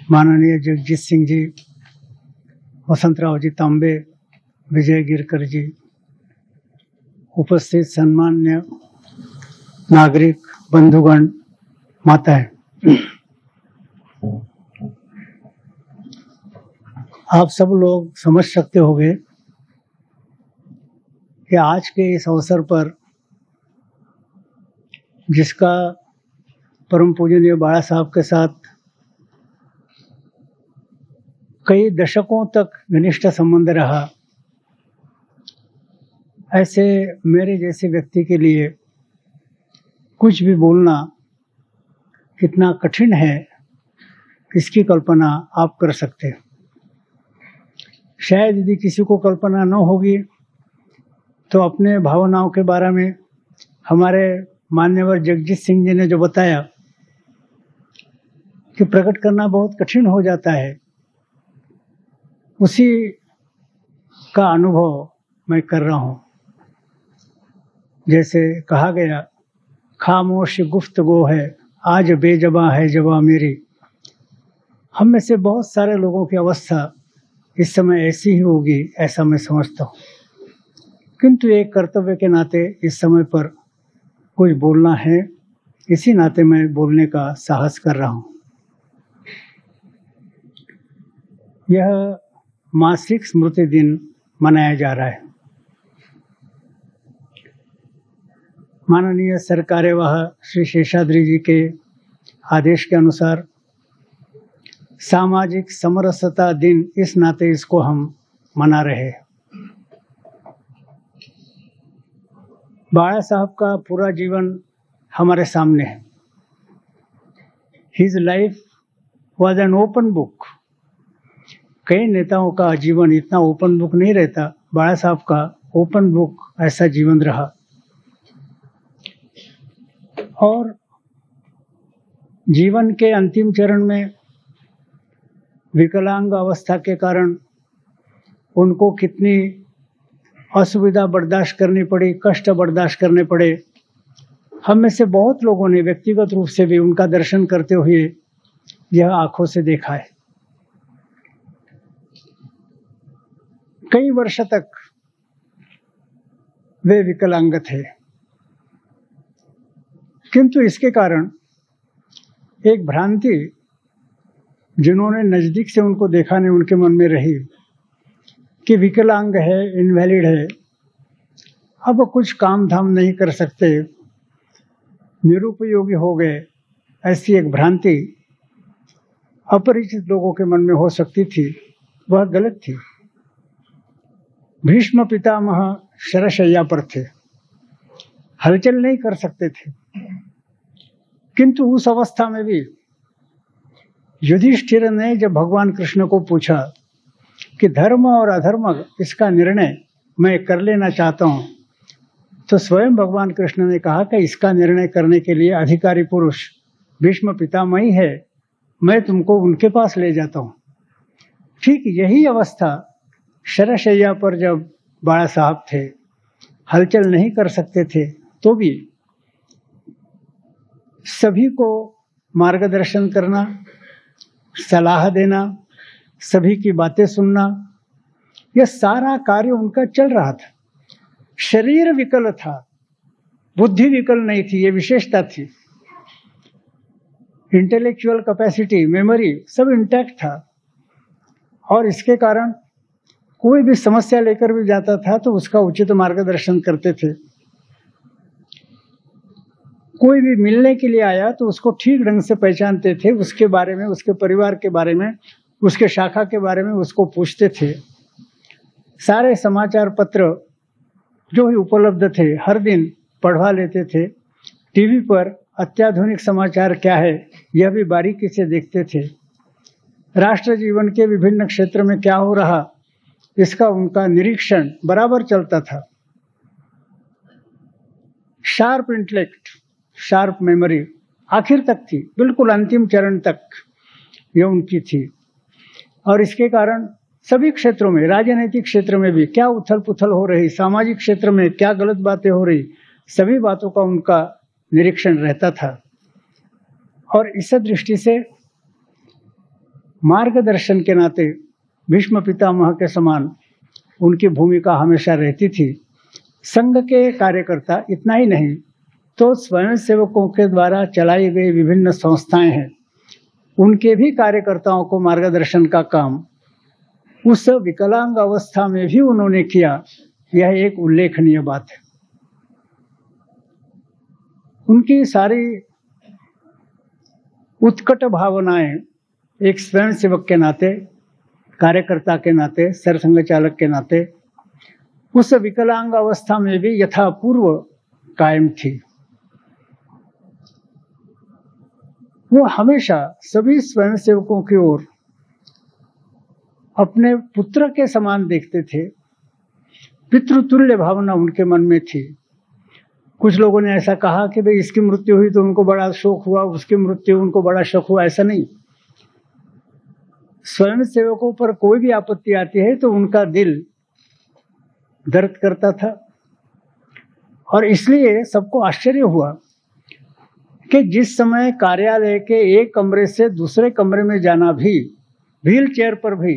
माननीय जगजीत सिंह जी, वसंतराव जी तांबे, विजय गिरकर जी, उपस्थित सम्मान्य नागरिक बंधुगण, माताएं, आप सब लोग समझ सकते होंगे कि आज के इस अवसर पर जिसका परम पूजनीय बाळा साहब के साथ कई दशकों तक घनिष्ठ संबंध रहा, ऐसे मेरे जैसे व्यक्ति के लिए कुछ भी बोलना कितना कठिन है, इसकी कल्पना आप कर सकते हैं। शायद यदि किसी को कल्पना न होगी तो अपने भावनाओं के बारे में हमारे मान्यवर जगजीत सिंह जी ने जो बताया कि प्रकट करना बहुत कठिन हो जाता है, उसी का अनुभव मैं कर रहा हूँ। जैसे कहा गया, खामोश गुफ्तगू है आज बेजबा है जबा मेरी। हम में से बहुत सारे लोगों की अवस्था इस समय ऐसी ही होगी, ऐसा मैं समझता हूँ, किंतु एक कर्तव्य के नाते इस समय पर कुछ बोलना है, इसी नाते मैं बोलने का साहस कर रहा हूँ। यह मासिक स्मृति दिन मनाया जा रहा है। माननीय सरकार्यवाह श्री शेषाद्री जी के आदेश के अनुसार सामाजिक समरसता दिन, इस नाते इसको हम मना रहे हैं। बाळा साहब का पूरा जीवन हमारे सामने है। His life was an open book। कई नेताओं का जीवन इतना ओपन बुक नहीं रहता, बाळा साहब का ओपन बुक ऐसा जीवन रहा। और जीवन के अंतिम चरण में विकलांग अवस्था के कारण उनको कितनी असुविधा बर्दाश्त करनी पड़ी, कष्ट बर्दाश्त करने पड़े, हम में से बहुत लोगों ने व्यक्तिगत रूप से भी उनका दर्शन करते हुए यह आंखों से देखा है। कई वर्ष तक वे विकलांग थे, किंतु इसके कारण एक भ्रांति जिन्होंने नजदीक से उनको देखा नहीं, उनके मन में रही कि विकलांग है, इनवैलिड है, अब कुछ काम धाम नहीं कर सकते, निरुपयोगी हो गए। ऐसी एक भ्रांति अपरिचित लोगों के मन में हो सकती थी, वह गलत थी। भीष्म पितामह शरशय्या पर थे, हलचल नहीं कर सकते थे, किंतु उस अवस्था में भी युधिष्ठिर ने जब भगवान कृष्ण को पूछा कि धर्म और अधर्म इसका निर्णय मैं कर लेना चाहता हूं, तो स्वयं भगवान कृष्ण ने कहा कि इसका निर्णय करने के लिए अधिकारी पुरुष भीष्म पितामह ही है, मैं तुमको उनके पास ले जाता हूं। ठीक यही अवस्था शरशय्या पर जब बाळा साहब थे, हलचल नहीं कर सकते थे, तो भी सभी को मार्गदर्शन करना, सलाह देना, सभी की बातें सुनना, यह सारा कार्य उनका चल रहा था। शरीर विकल था, बुद्धि विकल नहीं थी, ये विशेषता थी। इंटेलेक्चुअल कैपेसिटी, मेमोरी सब इंटैक्ट था, और इसके कारण कोई भी समस्या लेकर भी जाता था तो उसका उचित मार्गदर्शन करते थे। कोई भी मिलने के लिए आया तो उसको ठीक ढंग से पहचानते थे, उसके बारे में, उसके परिवार के बारे में, उसके शाखा के बारे में उसको पूछते थे। सारे समाचार पत्र जो ही उपलब्ध थे हर दिन पढ़वा लेते थे। टीवी पर अत्याधुनिक समाचार क्या है यह भी बारीकी से देखते थे। राष्ट्र जीवन के विभिन्न क्षेत्र में क्या हो रहा इसका उनका निरीक्षण बराबर चलता था। शार्प इंटेलेक्ट, शार्प मेमोरी आखिर तक थी, बिल्कुल अंतिम चरण तक यह उनकी थी। और इसके कारण सभी क्षेत्रों में, राजनीतिक क्षेत्र में भी क्या उथल पुथल हो रही, सामाजिक क्षेत्र में क्या गलत बातें हो रही, सभी बातों का उनका निरीक्षण रहता था। और इस दृष्टि से मार्गदर्शन के नाते भीष्म पितामह के समान उनकी भूमिका हमेशा रहती थी। संघ के कार्यकर्ता इतना ही नहीं तो स्वयं सेवकों के द्वारा चलाई गई विभिन्न संस्थाएं हैं, उनके भी कार्यकर्ताओं को मार्गदर्शन का काम उस विकलांग अवस्था में भी उन्होंने किया। यह एक उल्लेखनीय बात है। उनकी सारी उत्कट भावनाएं एक स्वयं सेवक के नाते, कार्यकर्ता के नाते, सरसंघ चालक के नाते उस विकलांग अवस्था में भी यथापूर्व कायम थी। वो हमेशा सभी स्वयं सेवकों की ओर अपने पुत्र के समान देखते थे। पितृतुल्य भावना उनके मन में थी। कुछ लोगों ने ऐसा कहा कि भाई इसकी मृत्यु हुई तो उनको बड़ा शोक हुआ, उसकी मृत्यु उनको बड़ा शोक हुआ। ऐसा नहीं। स्वयं सेवकों पर कोई भी आपत्ति आती है तो उनका दिल दर्द करता था, और इसलिए सबको आश्चर्य हुआ कि जिस समय कार्यालय के एक कमरे से दूसरे कमरे में जाना भी व्हील चेयर पर भी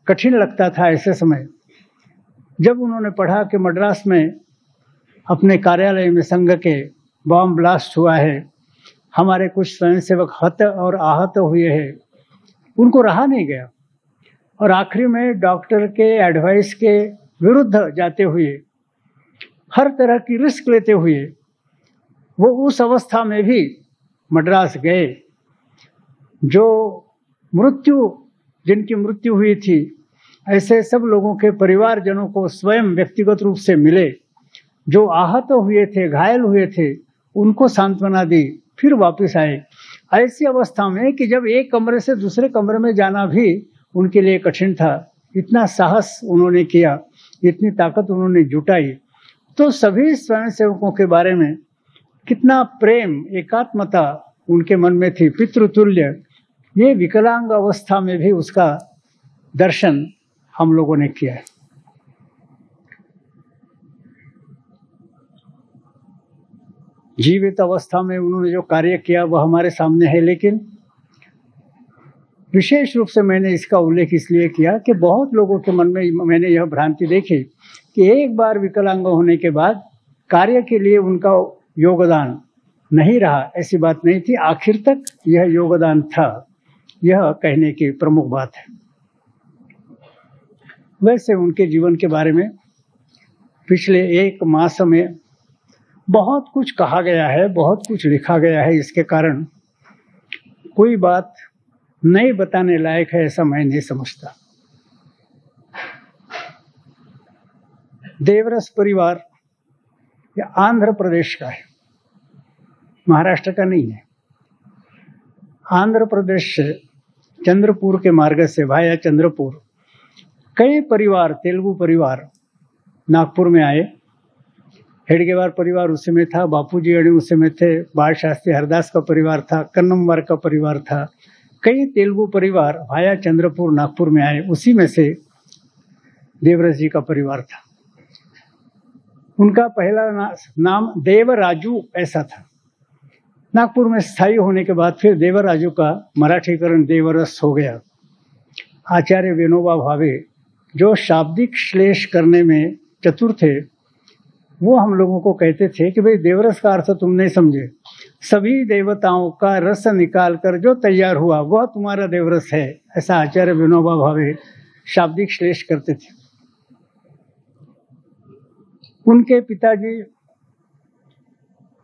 कठिन लगता था, ऐसे समय जब उन्होंने पढ़ा कि मद्रास में अपने कार्यालय में संघ के बॉम्ब ब्लास्ट हुआ है, हमारे कुछ स्वयंसेवक हत और आहत हुए हैं, उनको रहा नहीं गया और आखिरी में डॉक्टर के एडवाइस के विरुद्ध जाते हुए, हर तरह की रिस्क लेते हुए वो उस अवस्था में भी मद्रास गए। जो जिनकी मृत्यु हुई थी, ऐसे सब लोगों के परिवारजनों को स्वयं व्यक्तिगत रूप से मिले। जो आहत हुए थे, घायल हुए थे, उनको सांत्वना दी, फिर वापस आए। ऐसी अवस्था में कि जब एक कमरे से दूसरे कमरे में जाना भी उनके लिए कठिन था, इतना साहस उन्होंने किया, इतनी ताकत उन्होंने जुटाई। तो सभी स्वयंसेवकों के बारे में कितना प्रेम, एकात्मता उनके मन में थी, पितृतुल्य। ये विकलांग अवस्था में भी उसका दर्शन हम लोगों ने किया है। जीवित अवस्था में उन्होंने जो कार्य किया वह हमारे सामने है, लेकिन विशेष रूप से मैंने इसका उल्लेख इसलिए किया कि बहुत लोगों के मन में मैंने यह भ्रांति देखी कि एक बार विकलांग होने के बाद कार्य के लिए उनका योगदान नहीं रहा। ऐसी बात नहीं थी, आखिर तक यह योगदान था। यह कहने की प्रमुख बात है। वैसे उनके जीवन के बारे में पिछले एक मास में बहुत कुछ कहा गया है, बहुत कुछ लिखा गया है। इसके कारण कोई बात नहीं बताने लायक है ऐसा मैं नहीं समझता। देवरस परिवार या आंध्र प्रदेश का है, महाराष्ट्र का नहीं है। आंध्र प्रदेश से चंद्रपुर के मार्ग से वाया चंद्रपुर कई परिवार, तेलुगु परिवार नागपुर में आए। हेडगेवार परिवार उसी में था, बापूजी अड़ी उसी में थे, बाल शास्त्री हरदास का परिवार था, कन्नमवार का परिवार था। कई तेलुगु परिवार वाया चंद्रपुर नागपुर में आए। उसी में से देवरस जी का परिवार था। उनका पहला नाम देवराजू ऐसा था। नागपुर में स्थायी होने के बाद फिर देवराजू का मराठीकरण देवरस हो गया। आचार्य विनोबा भावे जो शाब्दिक श्लेष करने में चतुर थे, वो हम लोगों को कहते थे कि भाई देवरस का अर्थ तुम नहीं समझे। सभी देवताओं का रस निकाल कर जो तैयार हुआ वह तुम्हारा देवरस है। ऐसा आचार्य विनोबा भावे शाब्दिक श्लेष करते थे। उनके पिताजी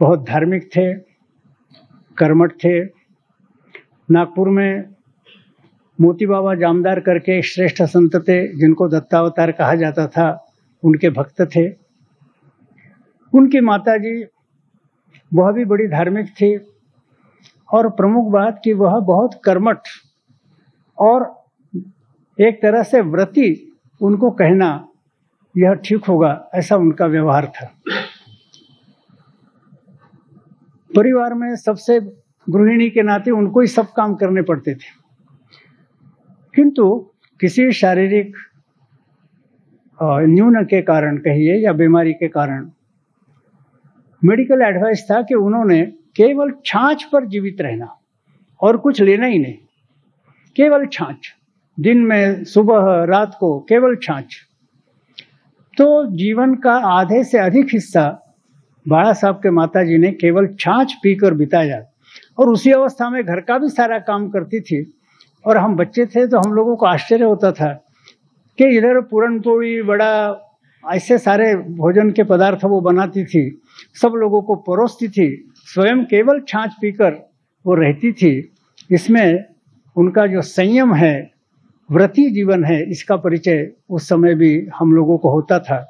बहुत धार्मिक थे, कर्मठ थे। नागपुर में मोती बाबा जामदार करके एक श्रेष्ठ संत थे, जिनको दत्तावतार कहा जाता था, उनके भक्त थे। उनकी माताजी वह भी बड़ी धार्मिक थी, और प्रमुख बात कि वह बहुत कर्मठ और एक तरह से व्रती, उनको कहना यह ठीक होगा ऐसा उनका व्यवहार था। परिवार में सबसे गृहिणी के नाते उनको ही सब काम करने पड़ते थे, किंतु किसी शारीरिक न्यून के कारण कहिए या बीमारी के कारण मेडिकल एडवाइस था कि उन्होंने केवल छाछ पर जीवित रहना और कुछ लेना ही नहीं। केवल छाछ, दिन में सुबह रात को केवल छाछ। तो जीवन का आधे से अधिक हिस्सा बाड़ा साहब के माता जी ने केवल छाछ पीकर बिताया, और उसी अवस्था में घर का भी सारा काम करती थी। और हम बच्चे थे तो हम लोगों को आश्चर्य होता था कि इधर पूरन पोड़ी, बड़ा, ऐसे सारे भोजन के पदार्थ वो बनाती थी, सब लोगों को परोसती थी, स्वयं केवल छाछ पीकर वो रहती थी। इसमें उनका जो संयम है, व्रती जीवन है, इसका परिचय उस समय भी हम लोगों को होता था।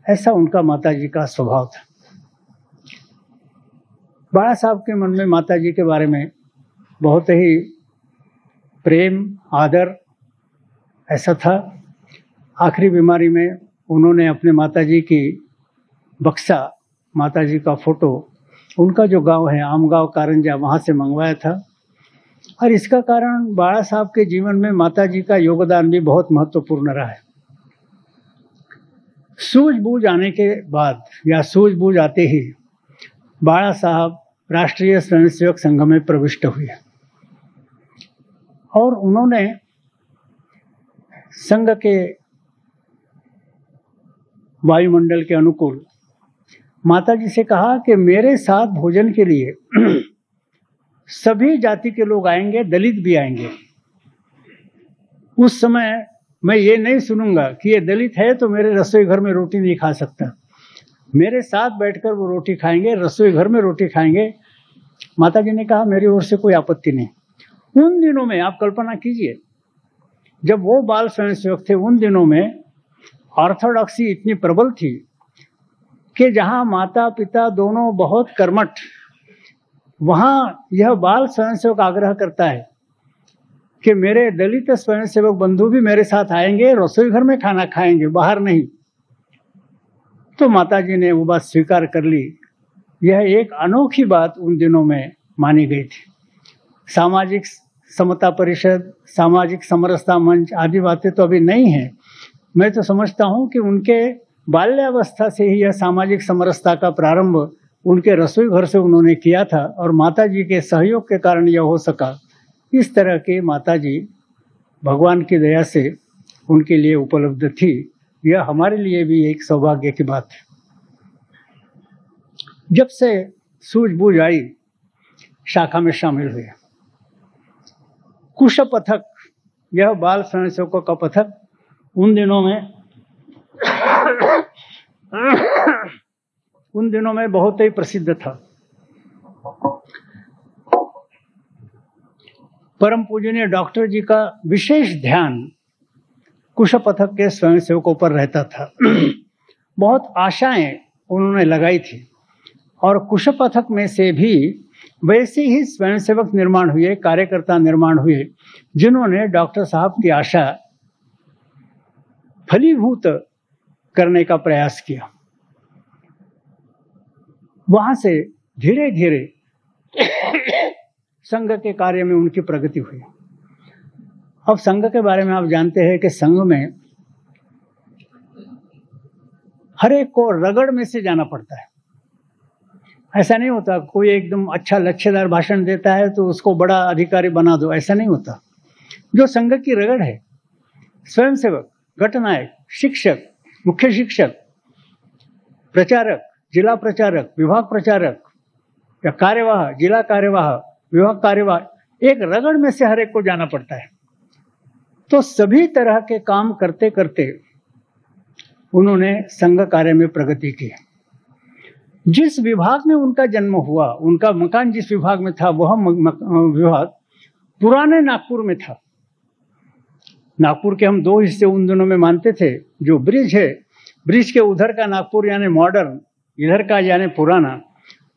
ऐसा उनका माताजी का स्वभाव था। बाड़ा साहब के मन में माताजी के बारे में बहुत ही प्रेम, आदर ऐसा था। आखिरी बीमारी में उन्होंने अपने माताजी की बक्सा, माताजी का फोटो, उनका जो गांव है आमगांव कारंजा, वहाँ से मंगवाया था। और इसका कारण बाड़ा साहब के जीवन में माताजी का योगदान भी बहुत महत्वपूर्ण रहा है। सूझबूझ आने के बाद या सूझबूझ आते ही बाड़ा साहब राष्ट्रीय स्वयंसेवक संघ में प्रविष्ट हुए और उन्होंने संघ के वायुमंडल के अनुकूल माताजी से कहा कि मेरे साथ भोजन के लिए सभी जाति के लोग आएंगे, दलित भी आएंगे। उस समय मैं ये नहीं सुनूंगा कि ये दलित है तो मेरे रसोई घर में रोटी नहीं खा सकता। मेरे साथ बैठकर वो रोटी खाएंगे, रसोई घर में रोटी खाएंगे। माताजी ने कहा मेरी ओर से कोई आपत्ति नहीं। उन दिनों में आप कल्पना कीजिए, जब वो बाल स्वयंसेवक थे, उन दिनों में ऑर्थोडॉक्सी इतनी प्रबल थी कि जहाँ माता पिता दोनों बहुत कर्मठ, वहाँ यह बाल स्वयंसेवक आग्रह करता है कि मेरे दलित स्वयंसेवक बंधु भी मेरे साथ आएंगे, रसोई घर में खाना खाएंगे, बाहर नहीं। तो माताजी ने वो बात स्वीकार कर ली। यह एक अनोखी बात उन दिनों में मानी गई थी। सामाजिक समता परिषद, सामाजिक समरसता मंच आदि बातें तो अभी नहीं है। मैं तो समझता हूँ कि उनके बाल्यावस्था से ही यह सामाजिक समरसता का प्रारंभ उनके रसोई घर से उन्होंने किया था और माताजी के सहयोग के कारण यह हो सका। इस तरह के माताजी भगवान की दया से उनके लिए उपलब्ध थी। यह हमारे लिए भी एक सौभाग्य की बात है। जब से सूझबूझ आई, शाखा में शामिल हुए। कुश पथक, यह बाल स्वयंसेवकों का पथक उन दिनों में बहुत ही प्रसिद्ध था। परम पूजनीय डॉक्टर जी का विशेष ध्यान कुश पथक के स्वयंसेवकों पर रहता था। बहुत आशाएं उन्होंने लगाई थी और कुश पथक में से भी वैसे ही स्वयंसेवक निर्माण हुए, कार्यकर्ता निर्माण हुए, जिन्होंने डॉक्टर साहब की आशा फलीभूत करने का प्रयास किया। वहां से धीरे धीरे संघ के कार्य में उनकी प्रगति हुई। अब संघ के बारे में आप जानते हैं कि संघ में हर एक को रगड़ में से जाना पड़ता है। ऐसा नहीं होता कोई एकदम अच्छा लच्छेदार भाषण देता है तो उसको बड़ा अधिकारी बना दो, ऐसा नहीं होता। जो संघ की रगड़ है, स्वयंसेवक, गटनायक, शिक्षक, मुख्य शिक्षक, प्रचारक, जिला प्रचारक, विभाग प्रचारक या कार्यवाह, जिला कार्यवाह, विभाग कार्यवाह, एक रगड़ में से हर एक को जाना पड़ता है। तो सभी तरह के काम करते करते उन्होंने संघ कार्य में प्रगति की। जिस विभाग में उनका जन्म हुआ, उनका मकान जिस विभाग में था, वह विभाग पुराने नागपुर में था। नागपुर के हम दो हिस्से उन दिनों में मानते थे। जो ब्रिज है, ब्रिज के उधर का नागपुर यानी मॉडर्न, इधर का यानी पुराना।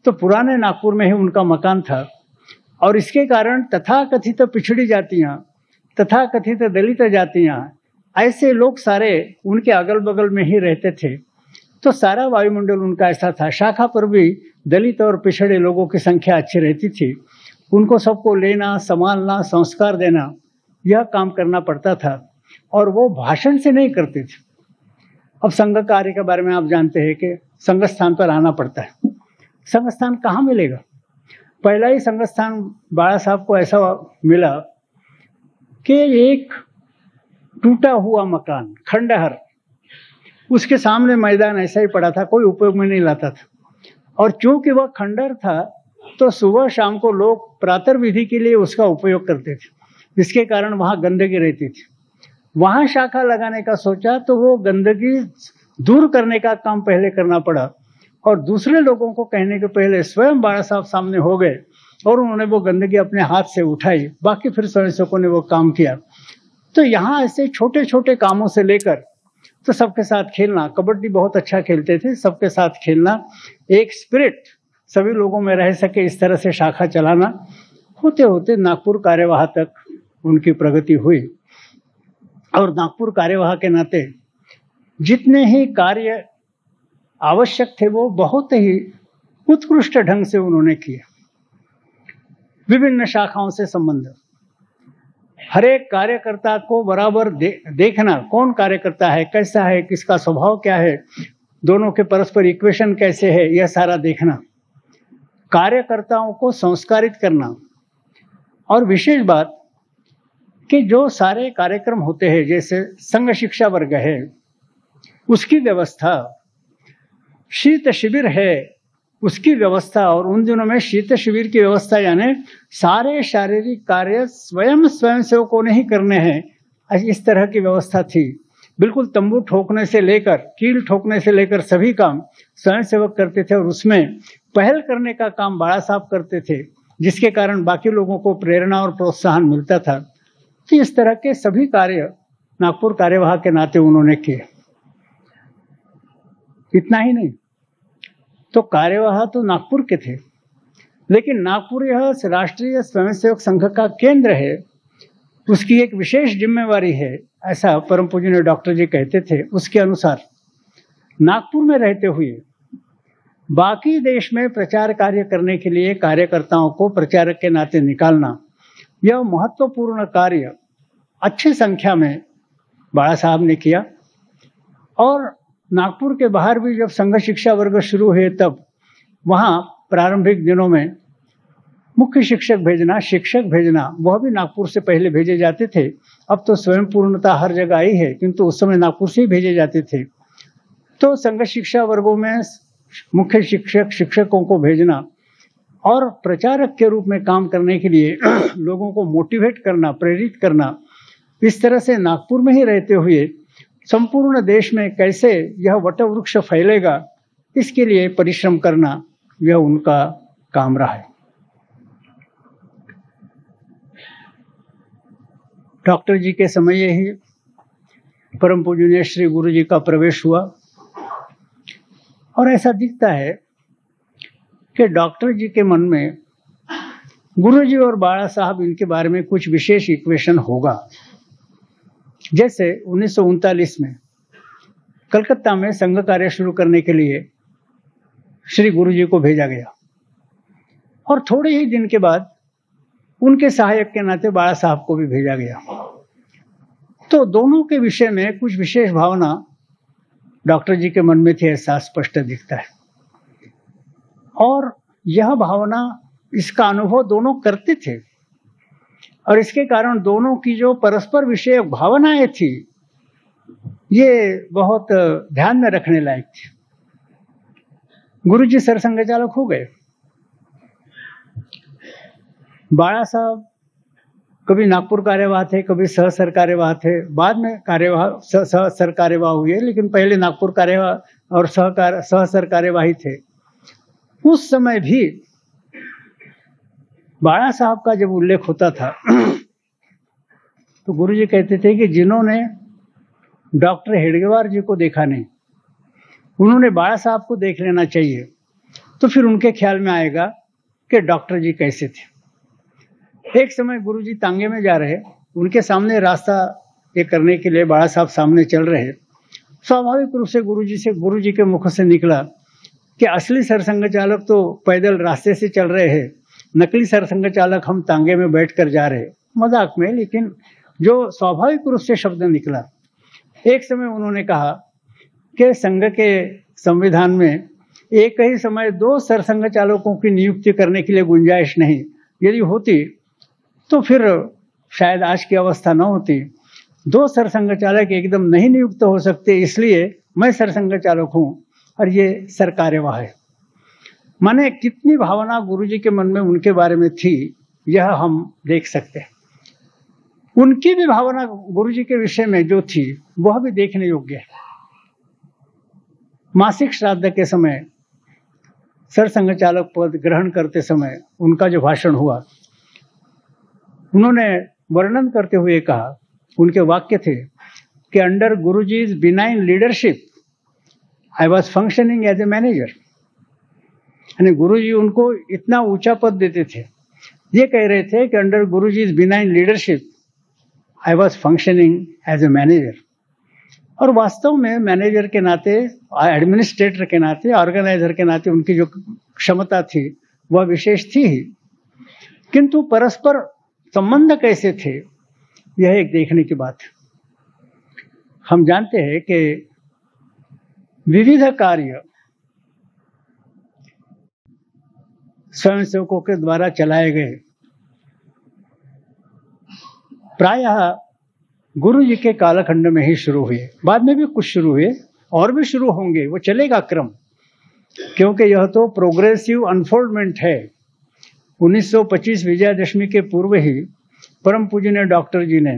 तो पुराने नागपुर में ही उनका मकान था और इसके कारण तथाकथित पिछड़ी जातियां, तथाकथित दलित जातियां, ऐसे लोग सारे उनके अगल बगल में ही रहते थे। तो सारा वायुमंडल उनका ऐसा था। शाखा पर भी दलित और पिछड़े लोगों की संख्या अच्छी रहती थी। उनको सबको लेना, संभालना, संस्कार देना, यह काम करना पड़ता था और वो भाषण से नहीं करते थे। अब संघ कार्य के बारे में आप जानते हैं कि संघ स्थान पर आना पड़ता है। संघ स्थान कहाँ मिलेगा? पहला ही संघ स्थान बाड़ा साहब को ऐसा मिला कि एक टूटा हुआ मकान, खंडहर, उसके सामने मैदान ऐसा ही पड़ा था, कोई उपयोग में नहीं लाता था। और चूंकि वह खंडहर था तो सुबह शाम को लोग प्रातः विधि के लिए उसका उपयोग करते थे, जिसके कारण वहां गंदगी रहती थी। वहां शाखा लगाने का सोचा तो वो गंदगी दूर करने का काम पहले करना पड़ा, और दूसरे लोगों को कहने के पहले स्वयं बाड़ा साहब सामने हो गए और उन्होंने वो गंदगी अपने हाथ से उठाई। बाकी फिर स्वयंसेवकों ने वो काम किया। तो यहाँ ऐसे छोटे छोटे कामों से लेकर तो सबके साथ खेलना, कबड्डी बहुत अच्छा खेलते थे, सबके साथ खेलना, एक स्पिरिट सभी लोगों में रह सके, इस तरह से शाखा चलाना, होते होते नागपुर कार्यवाह तक उनकी प्रगति हुई। और नागपुर कार्यवाह के नाते जितने ही कार्य आवश्यक थे वो बहुत ही उत्कृष्ट ढंग से उन्होंने किए। विभिन्न शाखाओं से संबंध, हर एक कार्यकर्ता को बराबर देखना, कौन कार्यकर्ता है, कैसा है, किसका स्वभाव क्या है, दोनों के परस्पर इक्वेशन कैसे है, यह सारा देखना, कार्यकर्ताओं को संस्कारित करना। और विशेष बात कि जो सारे कार्यक्रम होते हैं, जैसे संघ शिक्षा वर्ग है उसकी व्यवस्था, शीत शिविर है उसकी व्यवस्था, और उन दिनों में शीत शिविर की व्यवस्था यानी सारे शारीरिक कार्य स्वयंसेवकों ने ही करने हैं, इस तरह की व्यवस्था थी। बिल्कुल तंबू ठोकने से लेकर कील ठोकने से लेकर सभी काम स्वयंसेवक करते थे, और उसमें पहल करने का काम बाड़ा साहब करते थे, जिसके कारण बाकी लोगों को प्रेरणा और प्रोत्साहन मिलता था। तो इस तरह के सभी कार्य नागपुर कार्यवाह के नाते उन्होंने किए। इतना ही नहीं, तो कार्यवाह तो नागपुर के थे, लेकिन नागपुर यह राष्ट्रीय स्वयंसेवक संघ का केंद्र है, उसकी एक विशेष जिम्मेवारी है, ऐसा परम पूजनीय डॉक्टर जी कहते थे। उसके अनुसार नागपुर में रहते हुए बाकी देश में प्रचार कार्य करने के लिए कार्यकर्ताओं को प्रचारक के नाते निकालना, यह महत्वपूर्ण कार्य अच्छी संख्या में बाड़ा साहब ने किया। और नागपुर के बाहर भी जब संघ शिक्षा वर्ग शुरू हुए तब वहाँ प्रारंभिक दिनों में मुख्य शिक्षक भेजना, शिक्षक भेजना, वह भी नागपुर से पहले भेजे जाते थे। अब तो स्वयं पूर्णता हर जगह आई है, किंतु उस समय नागपुर से ही भेजे जाते थे। तो संघ शिक्षा वर्गों में मुख्य शिक्षक, शिक्षकों को भेजना और प्रचारक के रूप में काम करने के लिए लोगों को मोटिवेट करना, प्रेरित करना, इस तरह से नागपुर में ही रहते हुए संपूर्ण देश में कैसे यह वटवृक्ष फैलेगा, इसके लिए परिश्रम करना, यह उनका काम रहा है। डॉक्टर जी के समय ही परम पूजनीय श्री गुरु जी का प्रवेश हुआ, और ऐसा दिखता है कि डॉक्टर जी के मन में गुरु जी और बाड़ा साहब इनके बारे में कुछ विशेष इक्वेशन होगा। जैसे 1939 में कलकत्ता में संघ कार्य शुरू करने के लिए श्री गुरु जी को भेजा गया, और थोड़े ही दिन के बाद उनके सहायक के नाते बाड़ा साहब को भी भेजा गया। तो दोनों के विषय में कुछ विशेष भावना डॉक्टर जी के मन में थी, ऐसा स्पष्ट दिखता है। और यह भावना, इसका अनुभव दोनों करते थे, और इसके कारण दोनों की जो परस्पर विषय भावनाएं थी, ये बहुत ध्यान में रखने लायक थी। गुरुजी सरसंघ चालक हो गए। बाड़ा साहब कभी नागपुर कार्यवाह थे, कभी सह सर कार्यवाह थे, बाद में कार्यवाह सह सर कार्यवाह हुए, लेकिन पहले नागपुर कार्यवाह और सह सर कार्यवाही थे। उस समय भी बाड़ा साहब का जब उल्लेख होता था तो गुरुजी कहते थे कि जिन्होंने डॉक्टर हेडगेवार जी को देखा नहीं, उन्होंने बाड़ा साहब को देख लेना चाहिए, तो फिर उनके ख्याल में आएगा कि डॉक्टर जी कैसे थे। एक समय गुरुजी तांगे में जा रहे, उनके सामने रास्ता ये करने के लिए बाड़ा साहब सामने चल रहे। स्वाभाविक रूप से गुरुजी के मुख से निकला कि असली सरसंघ चालक तो पैदल रास्ते से चल रहे हैं, नकली सरसंघ चालक हम तांगे में बैठकर जा रहे। मजाक में, लेकिन जो स्वाभाविक रूप से शब्द निकला। एक समय उन्होंने कहा कि संघ के संविधान में एक ही समय 2 सरसंघ चालकों की नियुक्ति करने के लिए गुंजाइश नहीं, यदि होती तो फिर शायद आज की अवस्था न होती। 2 सरसंघ चालक एकदम नहीं नियुक्त हो सकते, इसलिए मैं सरसंघ चालक हूँ और ये सरकार्यवाह है। माने कितनी भावना गुरुजी के मन में उनके बारे में थी, यह हम देख सकते हैं। उनकी भी भावना गुरुजी के विषय में जो थी वह भी देखने योग्य है। मासिक श्राद्ध के समय सरसंघ चालक पद ग्रहण करते समय उनका जो भाषण हुआ, उन्होंने वर्णन करते हुए कहा, उनके वाक्य थे कि under Guruji's benign leadership I was functioning as a manager। यानी गुरुजी उनको इतना ऊंचा पद देते थे, ये कह रहे थे कि under Guruji's benign leadership I was functioning as a manager। और वास्तव में मैनेजर के नाते, एडमिनिस्ट्रेटर के नाते, ऑर्गेनाइजर के नाते उनकी जो क्षमता थी वह विशेष थी ही, किंतु परस्पर संबंध कैसे थे यह एक देखने की बात है। हम जानते हैं कि विविध कार्य स्वयंसेवकों के द्वारा चलाए गए, प्रायः गुरु जी के कालखंड में ही शुरू हुए। बाद में भी कुछ शुरू हुए और भी शुरू होंगे, वो चलेगा क्रम, क्योंकि यह तो प्रोग्रेसिव अनफोल्डमेंट है। 1925 विजयादशमी के पूर्व ही परम पूजनीय डॉक्टर जी ने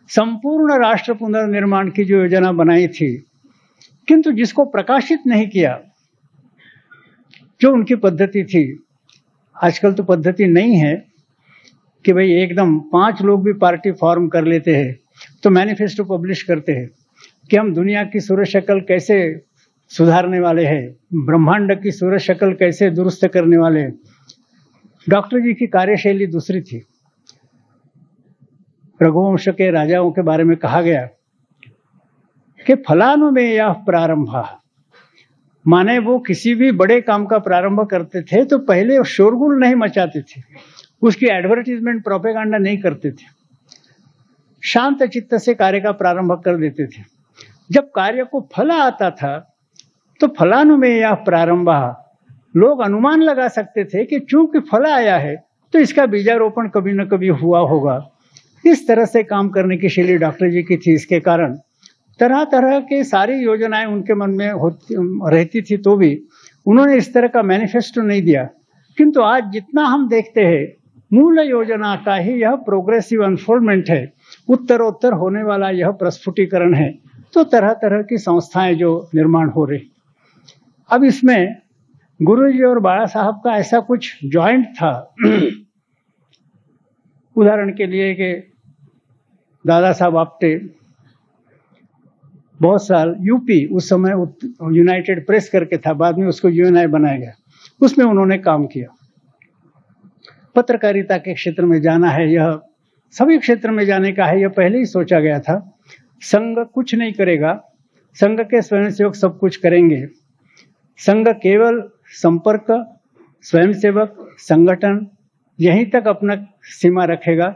संपूर्ण राष्ट्र पुनर्निर्माण की जो योजना बनाई थी, किंतु जिसको प्रकाशित नहीं किया, जो उनकी पद्धति थी। आजकल तो पद्धति नहीं है कि भाई एकदम 5 लोग भी पार्टी फॉर्म कर लेते हैं तो मैनिफेस्टो पब्लिश करते हैं कि हम दुनिया की सूरत शक्ल कैसे सुधारने वाले हैं, ब्रह्मांड की सूरत शक्ल कैसे दुरुस्त करने वाले हैं। डॉक्टर जी की कार्यशैली दूसरी थी। रघुवंश के राजाओं के बारे में कहा गया कि फलानु में यह प्रारंभ, माने वो किसी भी बड़े काम का प्रारंभ करते थे तो पहले शोरगुल नहीं मचाते थे, उसकी एडवर्टीजमेंट प्रोपेगेंडा नहीं करते थे, शांत चित्त से कार्य का प्रारंभ कर देते थे। जब कार्य को फल आता था तो फलानु में यह प्रारंभ, लोग अनुमान लगा सकते थे कि चूंकि फल आया है तो इसका बीजारोपण कभी न कभी हुआ होगा। इस तरह से काम करने की शैली डॉक्टर जी की थी। इसके कारण तरह तरह के सारी योजनाएं उनके मन में रहती थी, तो भी उन्होंने इस तरह का मैनिफेस्टो नहीं दिया। किंतु आज जितना हम देखते हैं, मूल योजना का ही यह प्रोग्रेसिव अनफोल्डमेंट है, उत्तरोत्तर होने वाला यह प्रस्फुटीकरण है। तो तरह तरह की संस्थाएं जो निर्माण हो रही। अब इसमें गुरुजी और बाला साहब का ऐसा कुछ जॉइंट था। उदाहरण के लिए कि दादा साहब आप्टे बहुत साल यूपी, उस समय यूनाइटेड प्रेस करके था, बाद में उसको यूएनआई बनाया गया, उसमें उन्होंने काम किया। पत्रकारिता के क्षेत्र में जाना है, यह सभी क्षेत्र में जाने का है, यह पहले ही सोचा गया था। संघ कुछ नहीं करेगा, संघ के स्वयंसेवक सब कुछ करेंगे। संघ केवल संपर्क, स्वयंसेवक, संगठन यहीं तक अपना सीमा रखेगा,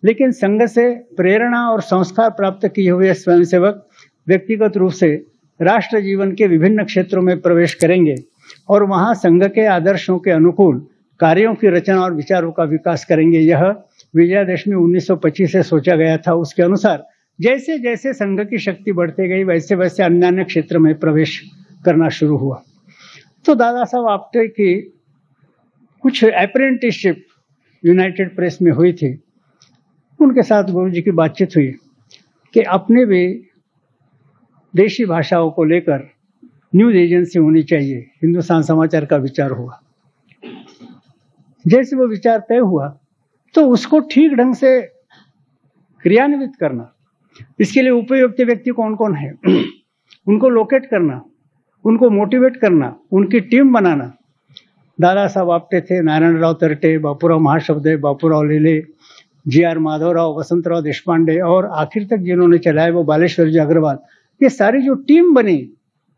लेकिन संघ से प्रेरणा और संस्कार प्राप्त किए हुए स्वयंसेवक व्यक्तिगत रूप से राष्ट्र जीवन के विभिन्न क्षेत्रों में प्रवेश करेंगे और वहां संघ के आदर्शों के अनुकूल कार्यों की रचना और विचारों का विकास करेंगे। यह विजयादशमी 1925 से सोचा गया था। उसके अनुसार जैसे जैसे संघ की शक्ति बढ़ती गई, वैसे वैसे अन्य अन्य क्षेत्र में प्रवेश करना शुरू हुआ। तो दादा साहब आप्टे की कुछ अप्रेंटिसशिप यूनाइटेड प्रेस में हुई थी। उनके साथ गुरुजी की बातचीत हुई कि अपने भी देशी भाषाओं को लेकर न्यूज एजेंसी होनी चाहिए। हिंदुस्तान समाचार का विचार हुआ। जैसे वो विचार तय हुआ तो उसको ठीक ढंग से क्रियान्वित करना, इसके लिए उपयुक्त व्यक्ति कौन कौन है उनको लोकेट करना, उनको मोटिवेट करना, उनकी टीम बनाना। दादा साहब आप्टे थे, नारायण राव तरटे, बापूराव महाशब्दे, बापूराव लेले, जी.आर. माधवराव, वसंतराव देशपांडे और आखिर तक जिन्होंने चलाए वो बालेश्वर जी अग्रवाल। ये सारी जो टीम बनी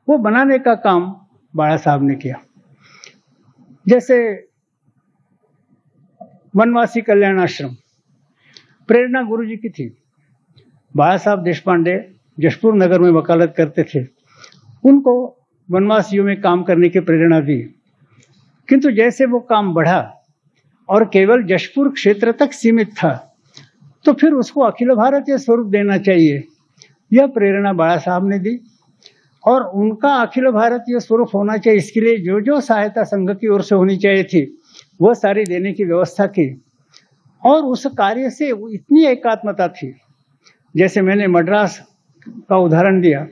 वो बनाने का काम बाला साहब ने किया। जैसे वनवासी कल्याण आश्रम प्रेरणा गुरु जी की थी। बाला साहब देशपांडे जशपुर नगर में वकालत करते थे, उनको वनवासियों में काम करने की प्रेरणा दी। किंतु जैसे वो काम बढ़ा और केवल जशपुर क्षेत्र तक सीमित था तो फिर उसको अखिल भारतीय स्वरूप देना चाहिए। यह प्रेरणा बाला साहब ने दी और उनका अखिल भारतीय स्वरूप होना चाहिए, इसके लिए जो जो सहायता संघ की ओर से होनी चाहिए थी वह सारी देने की व्यवस्था की। और उस कार्य से इतनी एकात्मता थी, जैसे मैंने मद्रास का उदाहरण दिया,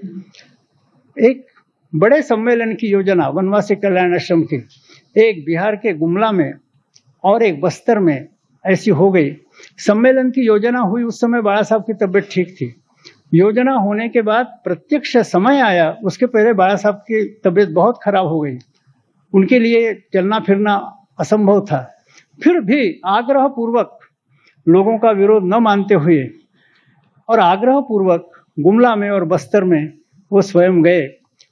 एक बड़े सम्मेलन की योजना वनवासी कल्याण आश्रम की एक बिहार के गुमला में और एक बस्तर में ऐसी हो गई। सम्मेलन की योजना हुई, उस समय बाला साहब की तबीयत ठीक थी। योजना होने के बाद प्रत्यक्ष समय आया, उसके पहले बाला साहब की तबीयत बहुत खराब हो गई, उनके लिए चलना फिरना असंभव था। फिर भी आग्रह पूर्वक लोगों का विरोध न मानते हुए और आग्रह पूर्वक गुमला में और बस्तर में वो स्वयं गए।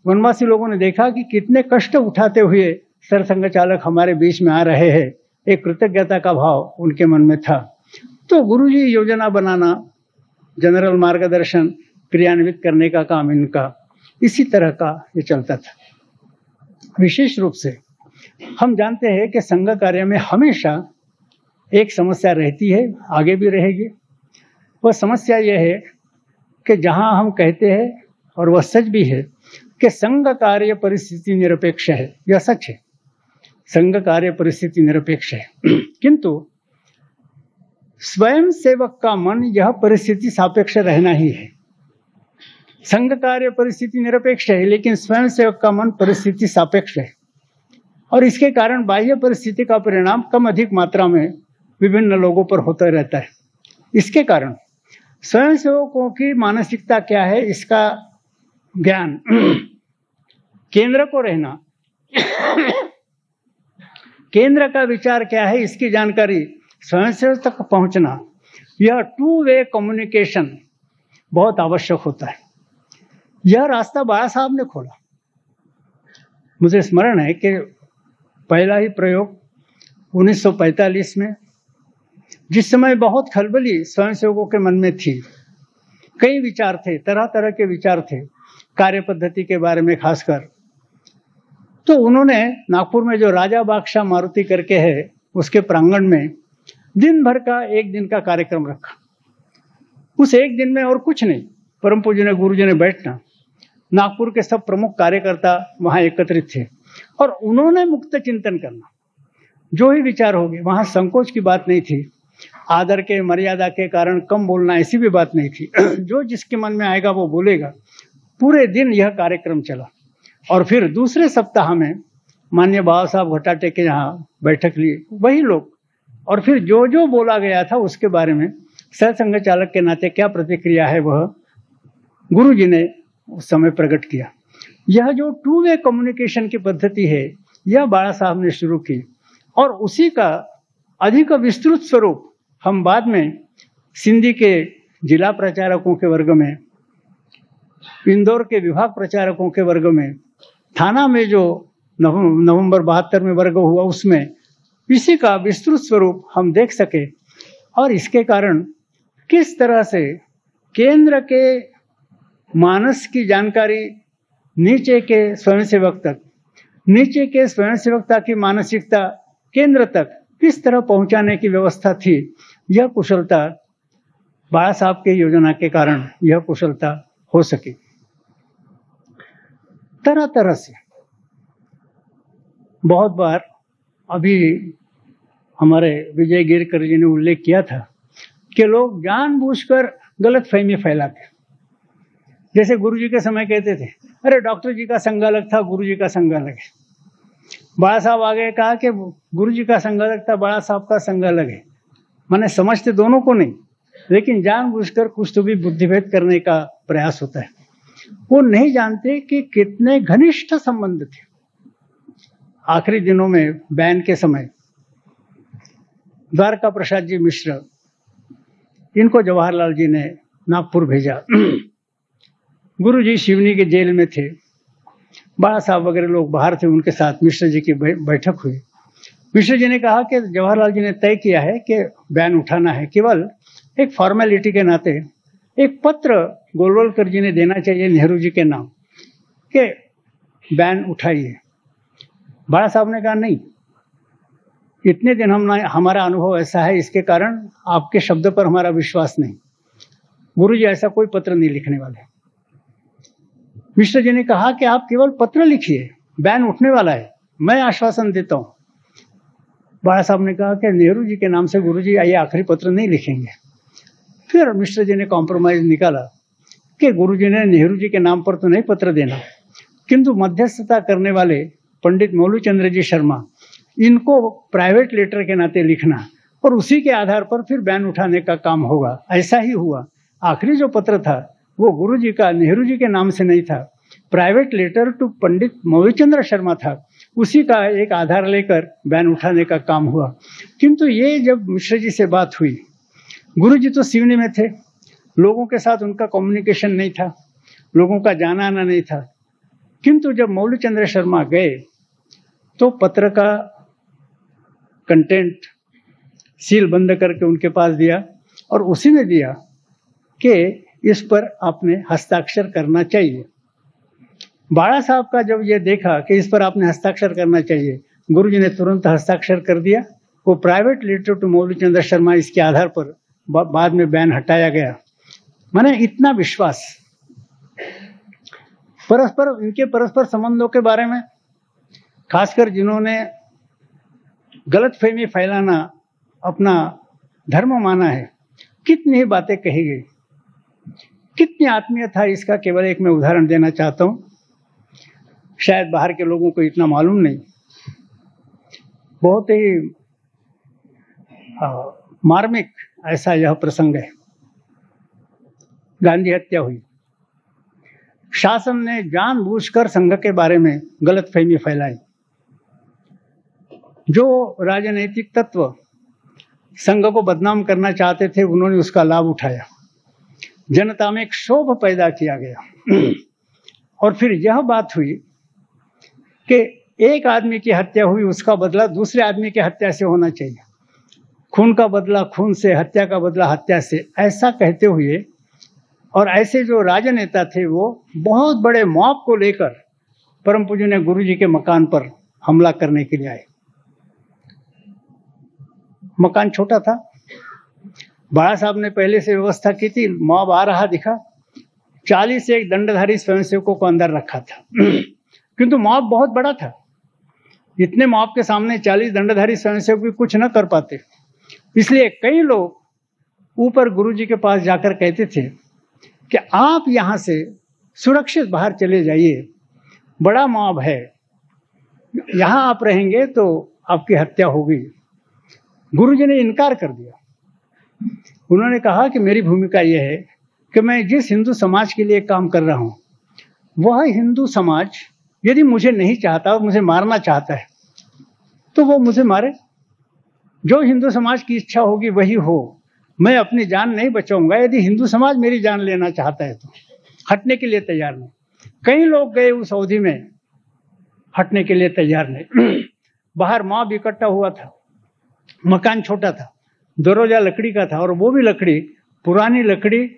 वनवासी लोगों ने देखा कि कितने कष्ट उठाते हुए सरसंघ चालक हमारे बीच में आ रहे हैं, एक कृतज्ञता का भाव उनके मन में था। तो गुरुजी योजना बनाना, जनरल मार्गदर्शन क्रियान्वित करने का काम इनका इसी तरह का ये चलता था। विशेष रूप से हम जानते हैं कि संघ कार्य में हमेशा एक समस्या रहती है, आगे भी रहेगी। वह समस्या यह है कि जहां हम कहते हैं, और वह सच भी है, कि संघ कार्य परिस्थिति निरपेक्ष है। यह सच है, संघ कार्य परिस्थिति निरपेक्ष है, किंतु स्वयं सेवक का मन यह परिस्थिति सापेक्ष रहना ही है। संघ कार्य परिस्थिति निरपेक्ष है, लेकिन स्वयं सेवक का मन परिस्थिति सापेक्ष है, और इसके कारण बाह्य परिस्थिति का परिणाम कम अधिक मात्रा में विभिन्न लोगों पर होता रहता है। इसके कारण स्वयं सेवकों की मानसिकता क्या है, इसका ज्ञान, केंद्र को रहना, केंद्र का विचार क्या है, इसकी जानकारी स्वयं सेवक तक पहुंचना, यह टू वे कम्युनिकेशन बहुत आवश्यक होता है। यह रास्ता बाला साहब ने खोला। मुझे स्मरण है कि पहला ही प्रयोग 1945 में, जिस समय बहुत खलबली स्वयंसेवकों के मन में थी, कई विचार थे, तरह तरह के विचार थे कार्य पद्धति के बारे में खासकर, तो उन्होंने नागपुर में जो राजा बादशाह मारुति करके है उसके प्रांगण में दिन भर का एक दिन का कार्यक्रम रखा। उस एक दिन में और कुछ नहीं, परम पूज्य ने गुरु जी ने बैठना, नागपुर के सब प्रमुख कार्यकर्ता वहां एकत्रित थे और उन्होंने मुक्त चिंतन करना, जो ही विचार होगी। वहां संकोच की बात नहीं थी, आदर के मर्यादा के कारण कम बोलना ऐसी भी बात नहीं थी। जो जिसके मन में आएगा वो बोलेगा। पूरे दिन यह कार्यक्रम चला और फिर दूसरे सप्ताह में माननीय बाबा साहब घटाटे के यहाँ बैठक ली, वही लोग, और फिर जो जो बोला गया था उसके बारे में सरसंघ चालक के नाते क्या प्रतिक्रिया है वह गुरु जी ने उस समय प्रकट किया। यह जो टू वे कम्युनिकेशन की पद्धति है, यह बाला साहब ने शुरू की और उसी का अधिक विस्तृत स्वरूप हम बाद में सिंधी के जिला प्रचारकों के वर्ग में, इंदौर के विभाग प्रचारकों के वर्ग में, थाना में जो नवंबर 72 में वर्ग हुआ उसमें इसी का विस्तृत स्वरूप हम देख सके। और इसके कारण किस तरह से केंद्र के मानस की जानकारी नीचे के स्वयंसेवक तक, नीचे के स्वयंसेवकता की मानसिकता केंद्र तक किस तरह पहुंचाने की व्यवस्था थी, यह कुशलता बाला साहब के योजना के कारण यह कुशलता हो सकी। तरह तरह से बहुत बार अभी हमारे विजय गिरकर जी ने उल्लेख किया था कि लोग जानबूझकर गलत फहमी फैलाते। जैसे गुरु जी के समय कहते थे, अरे डॉक्टर जी का संग अलग था, गुरु जी का संग अलग है। बाला साहब आगे कहा कि गुरु जी का संग अलग था, बाला साहब का संग अलग है। माने समझते दोनों को नहीं, लेकिन जानबूझकर कुछ तो भी बुद्धिभेद करने का प्रयास होता है। वो नहीं जानते कि कितने घनिष्ठ संबंध थे। आखिरी दिनों में बैन के समय द्वारका प्रसाद जी मिश्र, इनको जवाहरलाल जी ने नागपुर भेजा। गुरु जी शिवनी के जेल में थे, बाला साहब वगैरह लोग बाहर थे, उनके साथ मिश्र जी की बैठक हुई। मिश्र जी ने कहा कि जवाहरलाल जी ने तय किया है कि बैन उठाना है, केवल एक फॉर्मेलिटी के नाते एक पत्र गोलवलकर जी ने देना चाहिए नेहरू जी के नाम कि बैन उठाइए। बाला साहब ने कहा नहीं, इतने दिन हमारा अनुभव ऐसा है, इसके कारण आपके शब्द पर हमारा विश्वास नहीं। गुरुजी ऐसा कोई पत्र नहीं लिखने वाले। मिश्र जी ने कहा कि आप केवल पत्र लिखिए, बैन उठने वाला है, मैं आश्वासन देता हूं। बाला साहब ने कहा कि नेहरू जी के नाम से गुरुजी ये आखिरी पत्र नहीं लिखेंगे। फिर मिश्र जी ने कॉम्प्रोमाइज निकाला कि गुरुजी ने नेहरू जी के नाम पर तो नहीं पत्र देना, किंतु मध्यस्थता करने वाले पंडित मौलूचंद्र जी शर्मा, इनको प्राइवेट लेटर के नाते लिखना और उसी के आधार पर फिर बैन उठाने का काम होगा। ऐसा ही हुआ। आखिरी जो पत्र था वो गुरुजी का नेहरू जी के नाम से नहीं था, प्राइवेट लेटर टू पंडित मौलूचंद्र शर्मा था, उसी का एक आधार लेकर बैन उठाने का काम हुआ। किंतु ये जब मिश्र जी से बात हुई, गुरुजी तो सिवनी में थे, लोगों के साथ उनका कम्युनिकेशन नहीं था, लोगों का जाना आना नहीं था। किंतु जब मौलूचंद्र शर्मा गए तो पत्र का कंटेंट सील बंद करके उनके पास दिया और उसी ने दिया कि इस पर आपने हस्ताक्षर करना चाहिए। बाला साहब का जब ये देखा कि इस पर आपने हस्ताक्षर करना चाहिए, गुरुजी ने तुरंत हस्ताक्षर कर दिया। वो प्राइवेट लेटर टू मौलूचंद्र शर्मा, इसके आधार पर बाद में बैन हटाया गया। माने इतना विश्वास। परस्पर इनके परस्पर संबंधों के बारे में, खासकर जिन्होंने गलतफहमी फैलाना अपना धर्म माना है, कितनी ही बातें कही गई, कितनी आत्मीय था इसका केवल एक मैं उदाहरण देना चाहता हूं। शायद बाहर के लोगों को इतना मालूम नहीं। बहुत ही मार्मिक ऐसा यह प्रसंग है। गांधी हत्या हुई, शासन ने जानबूझकर संघ के बारे में गलतफहमी फैलाई। जो राजनीतिक तत्व संघ को बदनाम करना चाहते थे, उन्होंने उसका लाभ उठाया। जनता में एक क्षोभ पैदा किया गया और फिर यह बात हुई कि एक आदमी की हत्या हुई, उसका बदला दूसरे आदमी की हत्या से होना चाहिए। खून का बदला खून से, हत्या का बदला हत्या से, ऐसा कहते हुए और ऐसे जो राजनेता थे वो बहुत बड़े मॉब को लेकर परम पूज्य ने गुरुजी के मकान पर हमला करने के लिए आए। मकान छोटा था, बाला साहब ने पहले से व्यवस्था की थी। मॉब आ रहा दिखा, 40 से एक दंडधारी स्वयंसेवकों को अंदर रखा था किंतु मॉब बहुत बड़ा था। इतने मॉब के सामने 40 दंडधारी स्वयंसेवक भी कुछ न कर पाते। इसलिए कई लोग ऊपर गुरुजी के पास जाकर कहते थे कि आप यहां से सुरक्षित बाहर चले जाइए, बड़ा मॉब है, यहां आप रहेंगे तो आपकी हत्या होगी। गुरुजी ने इनकार कर दिया। उन्होंने कहा कि मेरी भूमिका यह है कि मैं जिस हिंदू समाज के लिए काम कर रहा हूं, वह हिंदू समाज यदि मुझे नहीं चाहता और मुझे मारना चाहता है तो वो मुझे मारे। जो हिंदू समाज की इच्छा होगी वही हो, मैं अपनी जान नहीं बचाऊंगा। यदि हिंदू समाज मेरी जान लेना चाहता है तो हटने के लिए तैयार नहीं। कई लोग गए उस अवधि में, हटने के लिए तैयार नहीं। बाहर मॉब इकट्ठा हुआ था, मकान छोटा था, दरवाजा लकड़ी का था और वो भी लकड़ी, पुरानी लकड़ी,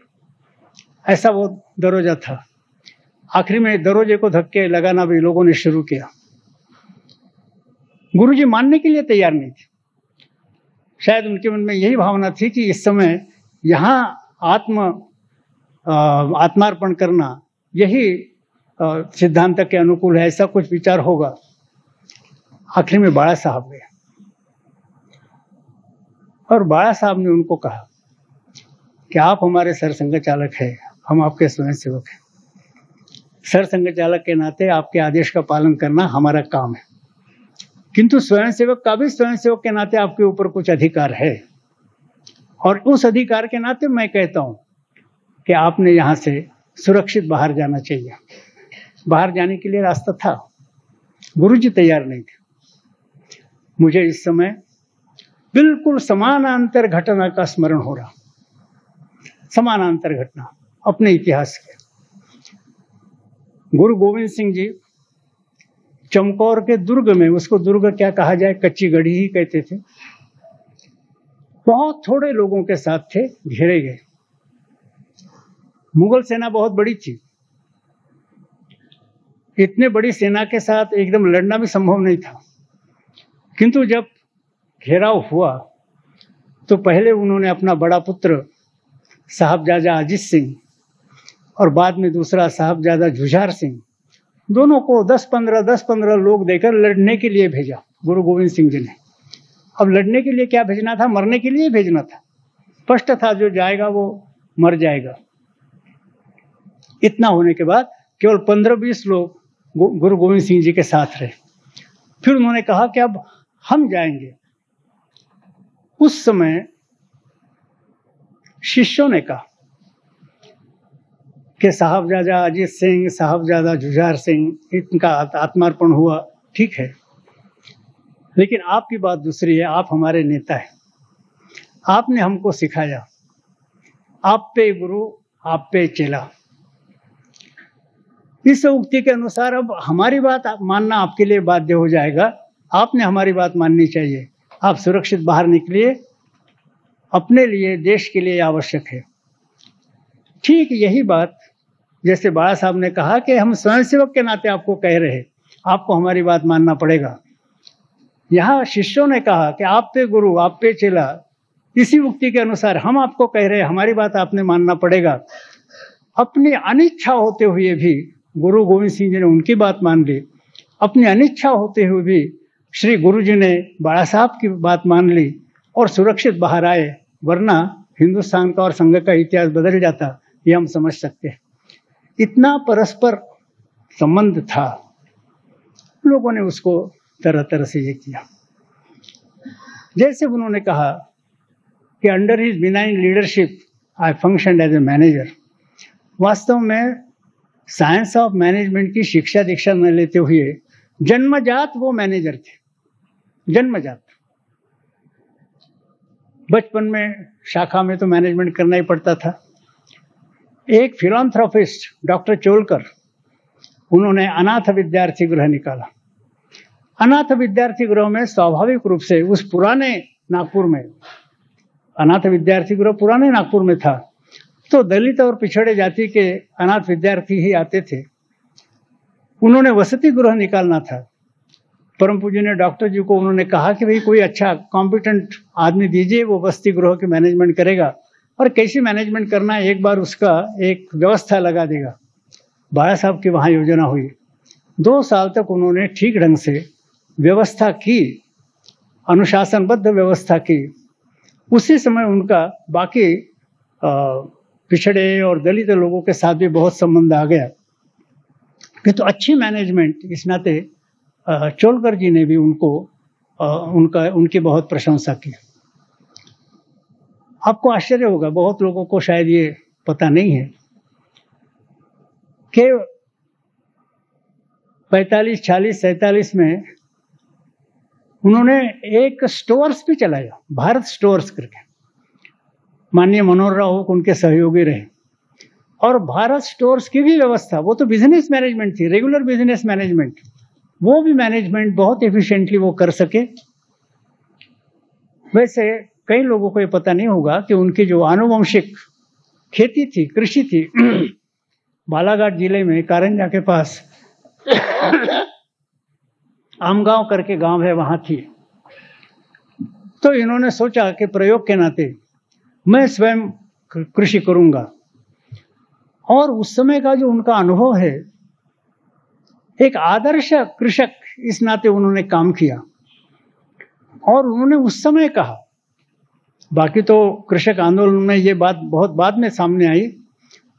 ऐसा वो दरवाजा था। आखिरी में दरवाजे को धक्के लगाना भी लोगों ने शुरू किया। गुरुजी मानने के लिए तैयार नहीं थे। शायद उनके मन में यही भावना थी कि इस समय यहाँ आत्मार्पण करना यही सिद्धांत के अनुकूल है, ऐसा कुछ विचार होगा। आखिर में बाला साहब गए और बाला साहब ने उनको कहा कि आप हमारे सरसंघ चालक हैं, हम आपके स्वयंसेवक हैं। सरसंघ चालक के नाते आपके आदेश का पालन करना हमारा काम है, किंतु स्वयंसेवक का भी स्वयंसेवक के नाते आपके ऊपर कुछ अधिकार है और उस अधिकार के नाते मैं कहता हूं कि आपने यहां से सुरक्षित बाहर जाना चाहिए। बाहर जाने के लिए रास्ता था, गुरुजी तैयार नहीं थे। मुझे इस समय बिल्कुल समानांतर घटना का स्मरण हो रहा, समानांतर घटना अपने इतिहास के। गुरु गोविंद सिंह जी चमकौर के दुर्ग में, उसको दुर्ग क्या कहा जाए, कच्ची गढ़ी ही कहते थे, बहुत थोड़े लोगों के साथ थे, घेरे गए। मुगल सेना बहुत बड़ी थी, इतने बड़ी सेना के साथ एकदम लड़ना भी संभव नहीं था। किंतु जब घेराव हुआ तो पहले उन्होंने अपना बड़ा पुत्र साहबजादा अजीत सिंह और बाद में दूसरा साहबजादा जुझार सिंह, दोनों को 10-15 लोग देकर लड़ने के लिए भेजा गुरु गोविंद सिंह जी ने। अब लड़ने के लिए क्या भेजना था? मरने के लिए भेजना था। स्पष्ट था जो जाएगा वो मर जाएगा। इतना होने के बाद केवल 15-20 लोग गुरु गोविंद सिंह जी के साथ रहे। फिर उन्होंने कहा कि अब हम जाएंगे। उस समय शिष्यों ने कहा कि साहबजादा अजीत सिंह, साहबजादा जुझार सिंह, इनका आत्मार्पण हुआ, ठीक है, लेकिन आपकी बात दूसरी है। आप हमारे नेता हैं, आपने हमको सिखाया, आप पे गुरु आप पे चेला। इस उक्ति के अनुसार अब हमारी बात मानना आपके लिए बाध्य हो जाएगा। आपने हमारी बात माननी चाहिए। आप सुरक्षित बाहर निकलिए, अपने लिए देश के लिए आवश्यक है। ठीक यही बात जैसे बाबा साहब ने कहा कि हम स्वयंसेवक के नाते आपको कह रहे हैं, आपको हमारी बात मानना पड़ेगा। यहाँ शिष्यों ने कहा कि आप पे गुरु आप पे चेला, इसी उक्ति के अनुसार हम आपको कह रहे हैं, हमारी बात आपने मानना पड़ेगा। अपनी अनिच्छा होते हुए भी गुरु गोविंद सिंह जी ने उनकी बात मान ली। अपनी अनिच्छा होते हुए भी श्री गुरु जी ने बाबा साहब की बात मान ली और सुरक्षित बाहर आए, वरना हिंदुस्तान का और संघ का इतिहास बदल जाता, ये हम समझ सकते हैं। इतना परस्पर संबंध था, लोगों ने उसको तरह तरह से ये किया। जैसे उन्होंने कहा कि under his benign leadership I functioned as a manager. वास्तव में साइंस ऑफ मैनेजमेंट की शिक्षा दीक्षा न लेते हुए जन्मजात वो मैनेजर थे, जन्मजात। बचपन में शाखा में तो मैनेजमेंट करना ही पड़ता था। एक फिलॉन्थ्रोपिस्ट डॉक्टर चोलकर, उन्होंने अनाथ विद्यार्थी गृह निकाला। अनाथ विद्यार्थी गृह में स्वाभाविक रूप से उस पुराने नागपुर में, अनाथ विद्यार्थी गृह पुराने नागपुर में था, तो दलित और पिछड़े जाति के अनाथ विद्यार्थी ही आते थे। उन्होंने वसति गृह निकालना था। परम पूज्य ने डॉक्टर जी को उन्होंने कहा कि भाई कोई अच्छा कॉम्पिटेंट आदमी दीजिए, वो वसति गृह की मैनेजमेंट करेगा और कैसी मैनेजमेंट करना है एक बार उसका एक व्यवस्था लगा देगा। बाबा साहब की वहाँ योजना हुई। 2 साल तक उन्होंने ठीक ढंग से व्यवस्था की, अनुशासनबद्ध व्यवस्था की। उसी समय उनका बाकी पिछड़े और दलित लोगों के साथ भी बहुत संबंध आ गया कि तो अच्छी मैनेजमेंट, इस नाते चोलकर जी ने भी उनकी बहुत प्रशंसा की। आपको आश्चर्य होगा, बहुत लोगों को शायद ये पता नहीं है कि 45, 46, 47 में उन्होंने एक स्टोर्स भी चलाया, भारत स्टोर्स करके। माननीय मनोहर राव उनके सहयोगी रहे और भारत स्टोर्स की भी व्यवस्था, वो तो बिजनेस मैनेजमेंट थी, रेगुलर बिजनेस मैनेजमेंट, वो भी मैनेजमेंट बहुत एफिशिएंटली वो कर सके। वैसे कई लोगों को ये पता नहीं होगा कि उनकी जो आनुवंशिक खेती थी, कृषि थी, बालाघाट जिले में कारंजा के पास आमगांव करके गांव है, वहां थी। तो इन्होंने सोचा कि प्रयोग के नाते मैं स्वयं कृषि करूंगा। और उस समय का जो उनका अनुभव है, एक आदर्श कृषक इस नाते उन्होंने काम किया। और उन्होंने उस समय कहा, बाकी तो कृषक आंदोलन में ये बात बहुत बाद में सामने आई,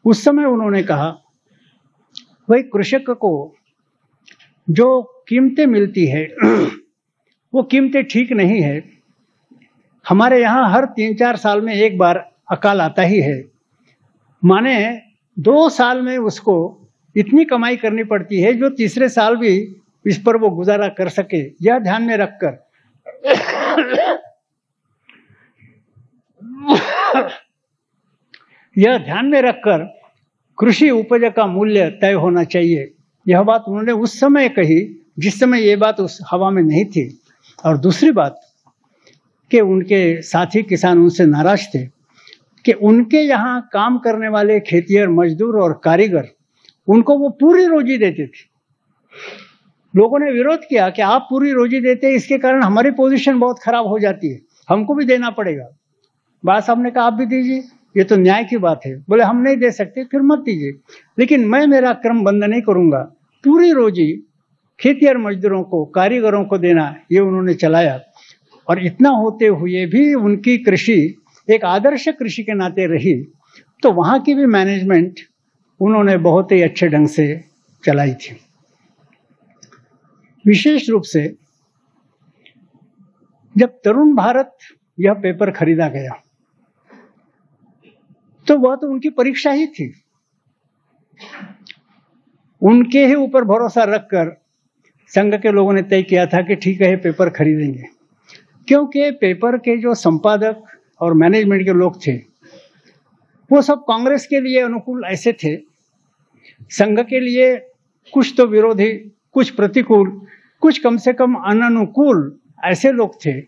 उस समय उन्होंने कहा भाई कृषक को जो कीमतें मिलती है वो कीमतें ठीक नहीं है। हमारे यहाँ हर 3-4 साल में एक बार अकाल आता ही है, माने 2 साल में उसको इतनी कमाई करनी पड़ती है जो तीसरे साल भी इस पर वो गुजारा कर सके। यह ध्यान में रखकर यह ध्यान में रखकर कृषि उपज का मूल्य तय होना चाहिए। यह बात उन्होंने उस समय कही जिस समय ये बात उस हवा में नहीं थी। और दूसरी बात कि उनके साथी किसान उनसे नाराज थे कि उनके यहाँ काम करने वाले खेतिहर मजदूर और कारीगर, उनको वो पूरी रोजी देते थे। लोगों ने विरोध किया कि आप पूरी रोजी देते हैं, इसके कारण हमारी पोजीशन बहुत खराब हो जाती है, हमको भी देना पड़ेगा। बाबा साहब ने कहा आप भी दीजिए, ये तो न्याय की बात है। बोले हम नहीं दे सकते, फिर मत दीजिए, लेकिन मैं मेरा क्रम बंद नहीं करूंगा। पूरी रोजी खेतिहर मजदूरों को, कारीगरों को देना, ये उन्होंने चलाया। और इतना होते हुए भी उनकी कृषि एक आदर्श कृषि के नाते रही, तो वहां की भी मैनेजमेंट उन्होंने बहुत ही अच्छे ढंग से चलाई थी। विशेष रूप से जब तरुण भारत यह पेपर खरीदा गया, तो वह तो उनकी परीक्षा ही थी। उनके ही ऊपर भरोसा रखकर संघ के लोगों ने तय किया था कि ठीक है, पेपर खरीदेंगे, क्योंकि पेपर के जो संपादक और मैनेजमेंट के लोग थे, वो सब कांग्रेस के लिए अनुकूल ऐसे थे, संघ के लिए कुछ तो विरोधी, कुछ प्रतिकूल, कुछ कम से कम अननुकूल ऐसे लोग थे।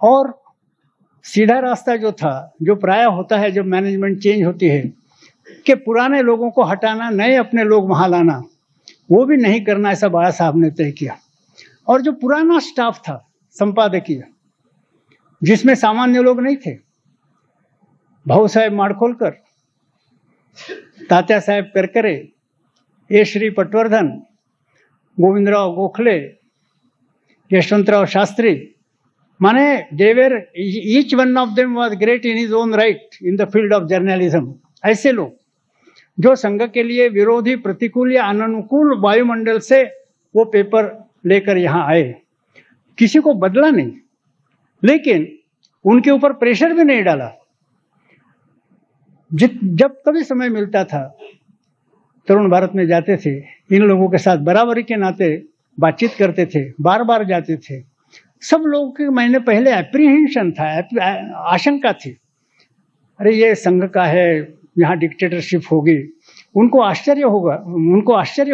और सीधा रास्ता जो था, जो प्राय होता है जब मैनेजमेंट चेंज होती है, कि पुराने लोगों को हटाना, नए अपने लोग वहां लाना, वो भी नहीं करना, ऐसा बाबा साहब ने तय किया। और जो पुराना स्टाफ था संपादकीय, जिसमें सामान्य लोग नहीं थे, भाऊ साहेब माड़खोलकर, तात्या साहेब करकरे, ए श्री पटवर्धन, गोविंदराव गोखले, यशवंतराव शास्त्री, माने there each one of them was great in his own right in the field of journalism. ऐसे लोग जो संघ के लिए विरोधी, प्रतिकूल या अननुकूल वायुमंडल से वो पेपर लेकर यहाँ आए, किसी को बदला नहीं, लेकिन उनके ऊपर प्रेशर भी नहीं डाला। जब कभी समय मिलता था, तरुण भारत में जाते थे, इन लोगों के साथ बराबरी के नाते बातचीत करते थे, बार बार जाते थे। सब लोगों के महीने पहले एप्रीहेंशन था, आशंका थी, अरे ये संघ का है, यहाँ डिक्टेटरशिप होगी। उनको आश्चर्य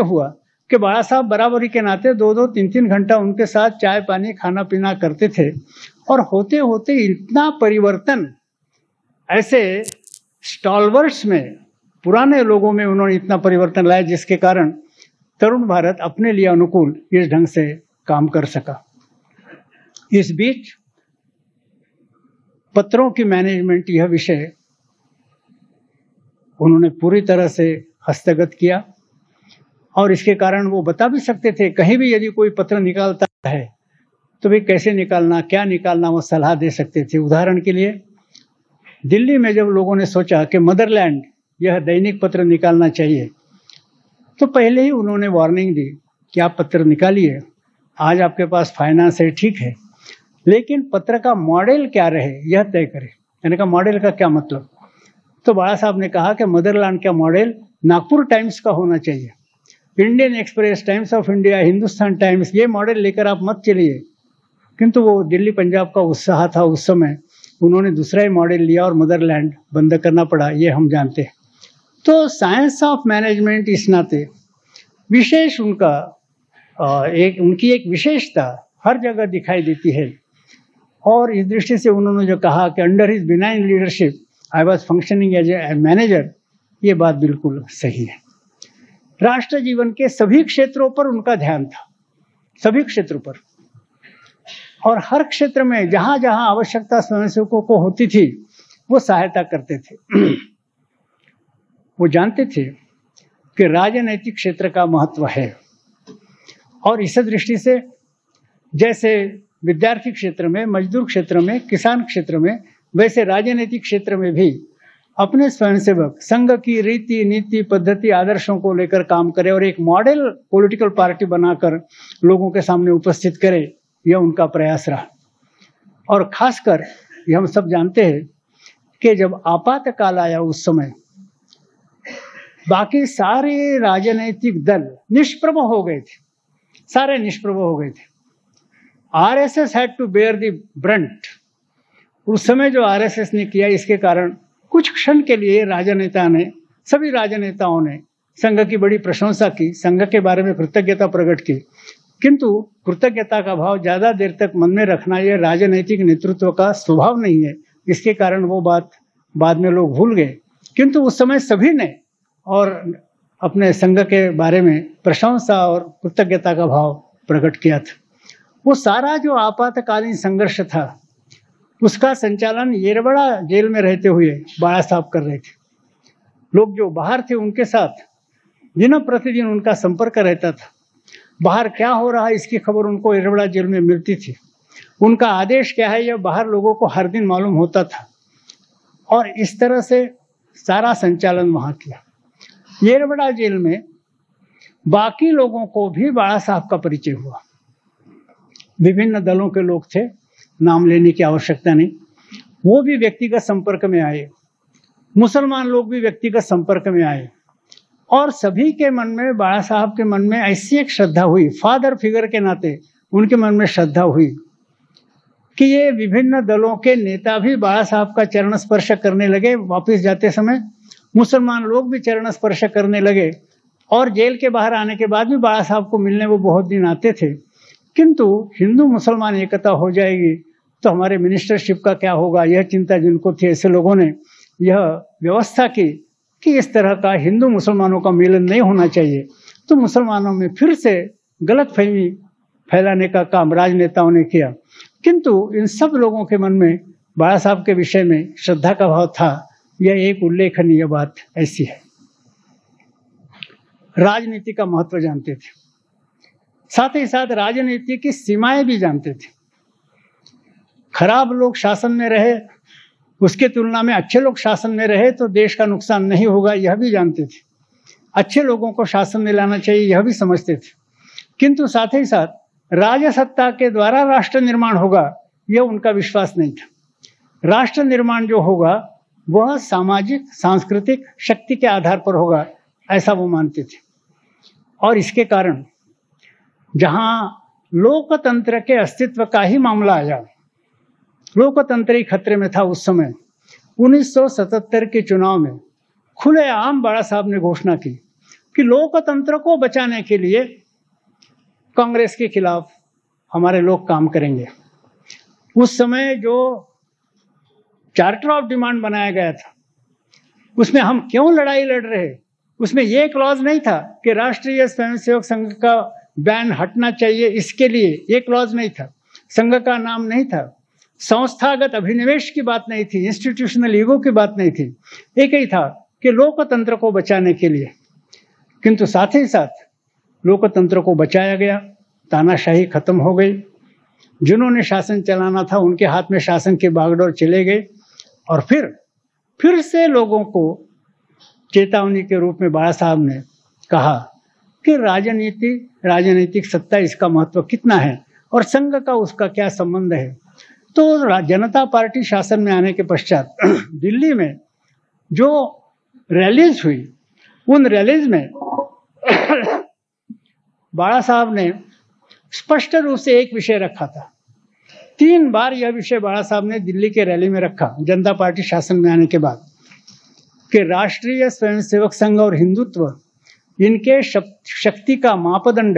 हुआ कि बाबा साहब बराबरी के नाते 2-2, 3-3 घंटा उनके साथ चाय पानी, खाना पीना करते थे। और होते होते इतना परिवर्तन, ऐसे स्टॉलवर्ट्स में, पुराने लोगों में उन्होंने इतना परिवर्तन लाया, जिसके कारण तरुण भारत अपने लिए अनुकूल इस ढंग से काम कर सका। इस बीच पत्रों की मैनेजमेंट, यह विषय उन्होंने पूरी तरह से हस्तगत किया, और इसके कारण वो बता भी सकते थे, कहीं भी यदि कोई पत्र निकालता है तो भी कैसे निकालना, क्या निकालना, वो सलाह दे सकते थे। उदाहरण के लिए दिल्ली में जब लोगों ने सोचा कि मदरलैंड यह दैनिक पत्र निकालना चाहिए, तो पहले ही उन्होंने वार्निंग दी कि आप पत्र निकालिए, आज आपके पास फाइनेंस है, ठीक है, लेकिन पत्र का मॉडल क्या रहे यह तय करें। मैंने कहा मॉडल का क्या मतलब? तो बाबा साहब ने कहा कि मदरलैंड का मॉडल नागपुर टाइम्स का होना चाहिए, Indian express, times of India, Hindustan times, ये मॉडल लेकर आप मत चलिए। किंतु वो दिल्ली पंजाब का उत्साह था उस समय, उन्होंने दूसरा ही मॉडल लिया और मदरलैंड बंद करना पड़ा, ये हम जानते हैं। तो साइंस ऑफ मैनेजमेंट इस नाते विशेष उनकी एक विशेषता हर जगह दिखाई देती है। और इस दृष्टि से उन्होंने जो कहा कि under his benign leadership I was functioning as a manager, ये बात बिल्कुल सही है। राष्ट्र जीवन के सभी क्षेत्रों पर उनका ध्यान था, सभी क्षेत्रों पर, और हर क्षेत्र में जहां जहां आवश्यकता स्वयंसेवकों को होती थी वो सहायता करते थे। वो जानते थे कि राजनैतिक क्षेत्र का महत्व है, और इस दृष्टि से जैसे विद्यार्थी क्षेत्र में, मजदूर क्षेत्र में, किसान क्षेत्र में, वैसे राजनीतिक क्षेत्र में भी अपने स्वयंसेवक संघ की रीति, नीति, पद्धति, आदर्शों को लेकर काम करे और एक मॉडल पॉलिटिकल पार्टी बनाकर लोगों के सामने उपस्थित करे, यह उनका प्रयास रहा। और खासकर ये हम सब जानते हैं कि जब आपातकाल आया उस समय बाकी सारे राजनीतिक दल निष्प्रभ हो गए थे, सारे निष्प्रभ हो गए थे। RSS had to bear the brunt. उस समय जो आरएसएस ने किया, इसके कारण कुछ क्षण के लिए सभी राजनेताओं ने संघ की बड़ी प्रशंसा की, संघ के बारे में कृतज्ञता प्रकट की, किंतु कृतज्ञता का भाव ज्यादा देर तक मन में रखना यह राजनीतिक नेतृत्व का स्वभाव नहीं है। इसके कारण वो बात बाद में लोग भूल गए। किंतु उस समय सभी ने, और अपने संघ के बारे में प्रशंसा और कृतज्ञता का भाव प्रकट किया था। वो सारा जो आपातकालीन संघर्ष था उसका संचालन येरवड़ा जेल में रहते हुए बाळा साहब कर रहे थे। लोग जो बाहर थे उनके साथ दिन प्रतिदिन उनका संपर्क रहता था। बाहर क्या हो रहा है इसकी खबर उनको येरवड़ा जेल में मिलती थी। उनका आदेश क्या है यह बाहर लोगों को हर दिन मालूम होता था और इस तरह से सारा संचालन वहाँ किया। येरवड़ा जेल में बाकी लोगों को भी बाळा साहब का परिचय हुआ। विभिन्न दलों के लोग थे, नाम लेने की आवश्यकता नहीं, वो भी व्यक्तिगत संपर्क में आए। मुसलमान लोग भी व्यक्तिगत संपर्क में आए और सभी के मन में, बाळा साहब के मन में ऐसी एक श्रद्धा हुई, फादर फिगर के नाते उनके मन में श्रद्धा हुई कि ये विभिन्न दलों के नेता भी बाळा साहब का चरण स्पर्श करने लगे। वापस जाते समय मुसलमान लोग भी चरण स्पर्श करने लगे और जेल के बाहर आने के बाद भी बाळा साहब को मिलने वो बहुत दिन आते थे। किंतु हिंदू मुसलमान एकता हो जाएगी तो हमारे मिनिस्टरशिप का क्या होगा, यह चिंता जिनको थी, ऐसे लोगों ने यह व्यवस्था की कि इस तरह का हिंदू मुसलमानों का मिलन नहीं होना चाहिए। तो मुसलमानों में फिर से गलतफहमी फैलाने का काम राजनेताओं ने किया। किंतु इन सब लोगों के मन में बाळा साहब के विषय में श्रद्धा का भाव था। यह एक उल्लेखनीय बात ऐसी है। राजनीति का महत्व जानते थे, साथ ही साथ राजनीति की सीमाएं भी जानते थे। खराब लोग शासन में रहे उसके तुलना में अच्छे लोग शासन में रहे तो देश का नुकसान नहीं होगा, यह भी जानते थे। अच्छे लोगों को शासन में लाना चाहिए, यह भी समझते थे। किंतु साथ ही साथ राजसत्ता के द्वारा राष्ट्र निर्माण होगा, यह उनका विश्वास नहीं था। राष्ट्र निर्माण जो होगा वह सामाजिक सांस्कृतिक शक्ति के आधार पर होगा, ऐसा वो मानते थे। और इसके कारण जहां लोकतंत्र के अस्तित्व का ही मामला आया, लोकतंत्र ही खतरे में था उस समय। 1977 के चुनाव में खुलेआम बाळा साहब ने घोषणा की कि लोकतंत्र को बचाने के लिए कांग्रेस के खिलाफ हमारे लोग काम करेंगे। उस समय जो चार्टर ऑफ डिमांड बनाया गया था उसमें हम क्यों लड़ाई लड़ रहे, उसमें यह क्लॉज नहीं था कि राष्ट्रीय स्वयंसेवक संघ का बैन हटना चाहिए, इसके लिए ये क्लॉज नहीं था। संघ का नाम नहीं था, संस्थागत अभिनिवेश की बात नहीं थी, इंस्टीट्यूशनल ईगो की बात नहीं थी। एक ही था कि लोकतंत्र को बचाने के लिए। किंतु साथ ही साथ लोकतंत्र को बचाया गया, तानाशाही खत्म हो गई। जिन्होंने शासन चलाना था उनके हाथ में शासन की बागडोर चले गए और फिर से लोगों को चेतावनी के रूप में बाळा साहब ने कहा कि राजनीतिक सत्ता, इसका महत्व कितना है और संघ का उसका क्या संबंध है। तो जनता पार्टी शासन में आने के पश्चात दिल्ली में जो रैलीज हुई, उन रैलीज में बाळा साहब ने स्पष्ट रूप से एक विषय रखा था। 3 बार यह विषय बाळा साहब ने दिल्ली के रैली में रखा जनता पार्टी शासन में आने के बाद कि राष्ट्रीय स्वयंसेवक संघ और हिंदुत्व, इनके शक्ति का मापदंड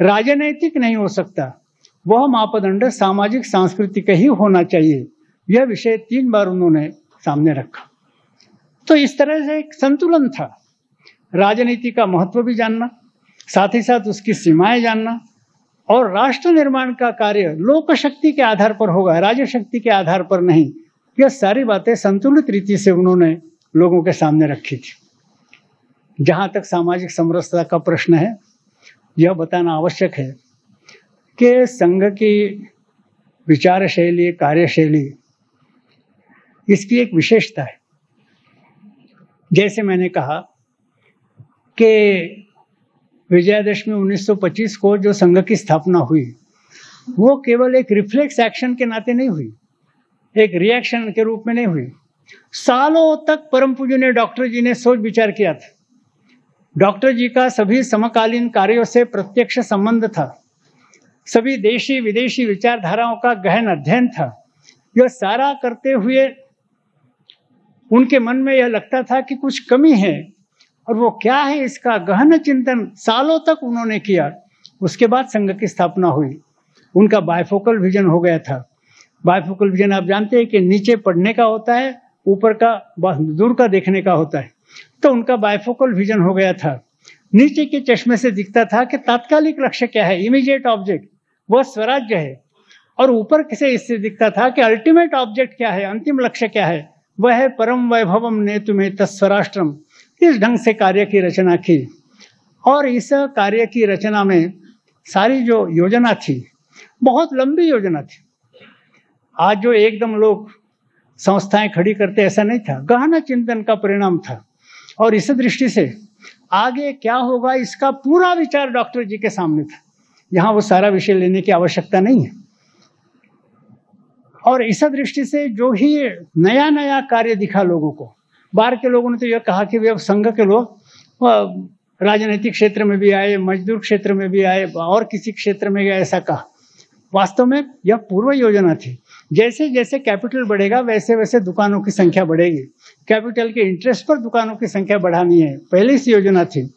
राजनैतिक नहीं हो सकता, वह मापदंड सामाजिक सांस्कृतिक ही होना चाहिए। यह विषय 3 बार उन्होंने सामने रखा। तो इस तरह से एक संतुलन था, राजनीति का महत्व भी जानना, साथ ही साथ उसकी सीमाएं जानना, और राष्ट्र निर्माण का कार्य लोक शक्ति के आधार पर होगा, राज्य शक्ति के आधार पर नहीं। यह सारी बातें संतुलित रीति से उन्होंने लोगों के सामने रखी थी। जहां तक सामाजिक समरसता का प्रश्न है, यह बताना आवश्यक है कि संघ की विचार शैली, कार्यशैली, इसकी एक विशेषता है। जैसे मैंने कहा कि विजयादशमी 1925 को जो संघ की स्थापना हुई, वो केवल एक रिफ्लेक्स एक्शन के नाते नहीं हुई, एक रिएक्शन के रूप में नहीं हुई। सालों तक परम पूजनीय डॉक्टर जी ने सोच विचार किया था। डॉक्टर जी का सभी समकालीन कार्यों से प्रत्यक्ष संबंध था, सभी देशी विदेशी विचारधाराओं का गहन अध्ययन था। यह सारा करते हुए उनके मन में यह लगता था कि कुछ कमी है, और वो क्या है, इसका गहन चिंतन सालों तक उन्होंने किया। उसके बाद संघ की स्थापना हुई। उनका बायफोकल विजन हो गया था। बायफोकल विजन आप जानते हैं कि नीचे पढ़ने का होता है, ऊपर का दूर का देखने का होता है। तो उनका बायफोकल विजन हो गया था नीचे के चश्मे से दिखता था कि तात्कालिक लक्ष्य क्या है, इमीडिएट ऑब्जेक्ट वह स्वराज्य है, और ऊपर से इससे दिखता था कि अल्टीमेट ऑब्जेक्ट क्या है, अंतिम लक्ष्य क्या है, वह है परम वैभवम नेतुमे तत्स्वराष्ट्रम। इस ढंग से कार्य की रचना की, और इस कार्य की रचना में सारी जो योजना थी बहुत लंबी योजना थी। आज जो एकदम लोग संस्थाएं खड़ी करते ऐसा नहीं था, गहन चिंतन का परिणाम था। और इस दृष्टि से आगे क्या होगा इसका पूरा विचार डॉक्टर जी के सामने था। यहाँ वो सारा विषय लेने की आवश्यकता नहीं है। और इस दृष्टि से जो ही नया नया कार्य दिखा लोगों को, बाहर के लोगों ने तो यह कहा कि वे अब संघ के लोग राजनीतिक क्षेत्र में भी आए, मजदूर क्षेत्र में भी आए, और किसी क्षेत्र में गए, ऐसा कहा। वास्तव में यह पूर्व योजना थी। जैसे जैसे कैपिटल बढ़ेगा वैसे वैसे दुकानों की संख्या बढ़ेगी। कैपिटल के इंटरेस्ट पर दुकानों की संख्या बढ़ानी है, पहले से योजना थी।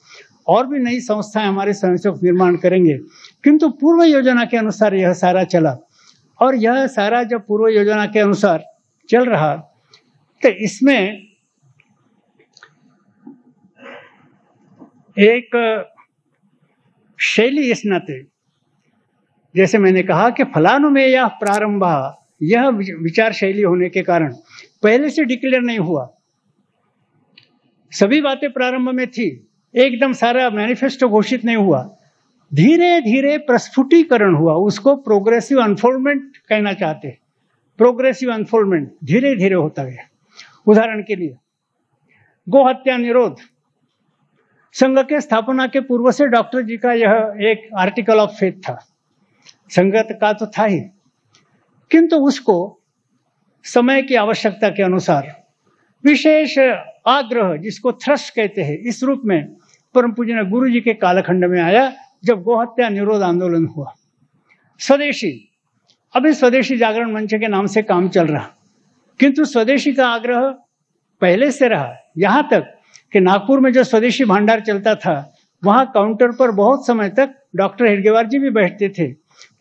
और भी नई संस्थाएं हमारे स्वयंसेवक निर्माण करेंगे, किंतु पूर्व योजना के अनुसार यह सारा चला। और यह सारा जब पूर्व योजना के अनुसार चल रहा तो इसमें एक शैली इस नाते, जैसे मैंने कहा कि फलानुमेय प्रारंभ, यह विचार शैली होने के कारण पहले से डिक्लेयर नहीं हुआ। सभी बातें प्रारंभ में थी, एकदम सारा मैनिफेस्टो घोषित नहीं हुआ, धीरे धीरे प्रस्फुटीकरण हुआ। उसको प्रोग्रेसिव अनफोल्डमेंट कहना चाहते हैं। प्रोग्रेसिव अनफोल्डमेंट धीरे धीरे होता गया। उदाहरण के लिए गोहत्या निरोध, संघ के स्थापना के पूर्व से डॉक्टर जी का यह एक आर्टिकल ऑफ फेथ था। संगत का तो था ही, किंतु उसको समय की आवश्यकता के अनुसार विशेष आग्रह, जिसको थ्रस्ट कहते हैं, इस रूप में परम पूज्य गुरु जी के कालखंड में आया जब गोहत्या निरोध आंदोलन हुआ। स्वदेशी, अभी स्वदेशी जागरण मंच के नाम से काम चल रहा, किंतु स्वदेशी का आग्रह पहले से रहा। यहाँ तक कि नागपुर में जो स्वदेशी भंडार चलता था, वहाँ काउंटर पर बहुत समय तक डॉक्टर हेडगेवार जी भी बैठते थे।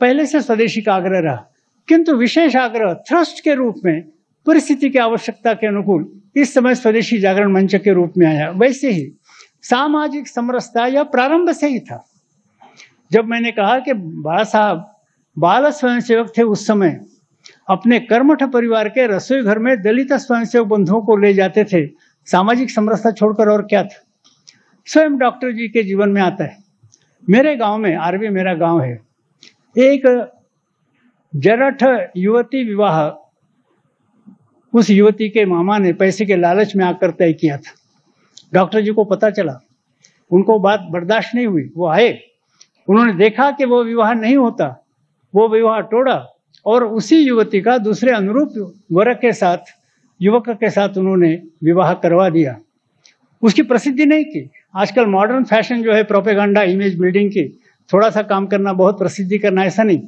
पहले से स्वदेशी का आग्रह रहा, किंतु विशेष आग्रह थ्रस्ट के रूप में परिस्थिति की आवश्यकता के अनुकूल इस समय स्वदेशी जागरण मंच के रूप में आया। वैसे ही सामाजिक समरसता यह प्रारंभ से ही था। जब मैंने कहा कि बाला साहब बाल स्वयंसेवक थे, उस समय अपने कर्मठ परिवार के रसोई घर में दलित स्वयंसेवक बंधुओं को ले जाते थे। सामाजिक समरसता छोड़कर और क्या था। स्वयं डॉक्टर जी के जीवन में आता है। मेरे गांव में, आरवी मेरा गांव है, एक जरठ युवती विवाह उस युवती के मामा ने पैसे के लालच में आकर तय किया था। डॉक्टर जी को पता चला, उनको बात बर्दाश्त नहीं हुई। वो आए, उन्होंने देखा कि वो विवाह नहीं होता, वो विवाह तोड़ा और उसी युवती का दूसरे अनुरूप वर्ग के साथ, युवक के साथ उन्होंने विवाह करवा दिया। उसकी प्रसिद्धि नहीं की। आजकल मॉडर्न फैशन जो है प्रोपेगेंडा, इमेज बिल्डिंग की, थोड़ा सा काम करना, बहुत प्रसिद्धि करना, ऐसा नहीं।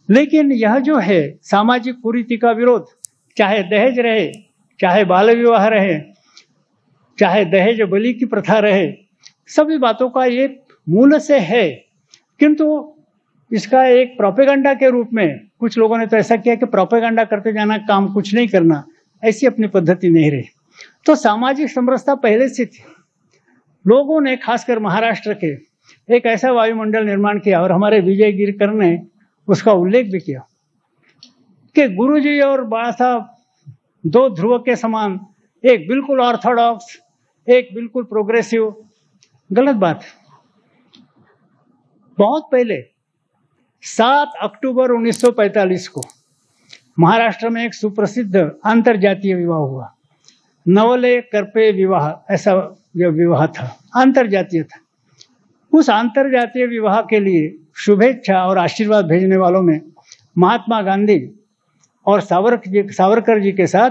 लेकिन यह जो है सामाजिक कुरीति का विरोध, चाहे दहेज रहे, चाहे बाल विवाह रहे, चाहे दहेज बलि की प्रथा रहे, सभी बातों का ये मूल से है। किंतु इसका एक प्रोपेगेंडा के रूप में कुछ लोगों ने तो ऐसा किया कि प्रोपेगेंडा करते जाना, काम कुछ नहीं करना, ऐसी अपनी पद्धति नहीं रही। तो सामाजिक समरसता पहले से थी। लोगों ने, खासकर महाराष्ट्र के, एक ऐसा वायुमंडल निर्माण किया, और हमारे विजय गिरकर ने उसका उल्लेख भी किया कि गुरुजी और बाला साहब दो ध्रुव के समान, एक बिल्कुल ऑर्थोडॉक्स, एक बिल्कुल प्रोग्रेसिव। गलत बात। बहुत पहले 7 अक्टूबर 1945 को महाराष्ट्र में एक सुप्रसिद्ध अंतरजातीय विवाह हुआ। नवले करपे विवाह, ऐसा विवाह था, अंतरजातीय था। उस अंतरजातीय विवाह के लिए शुभेच्छा और आशीर्वाद भेजने वालों में महात्मा गांधी और सावरकर जी के साथ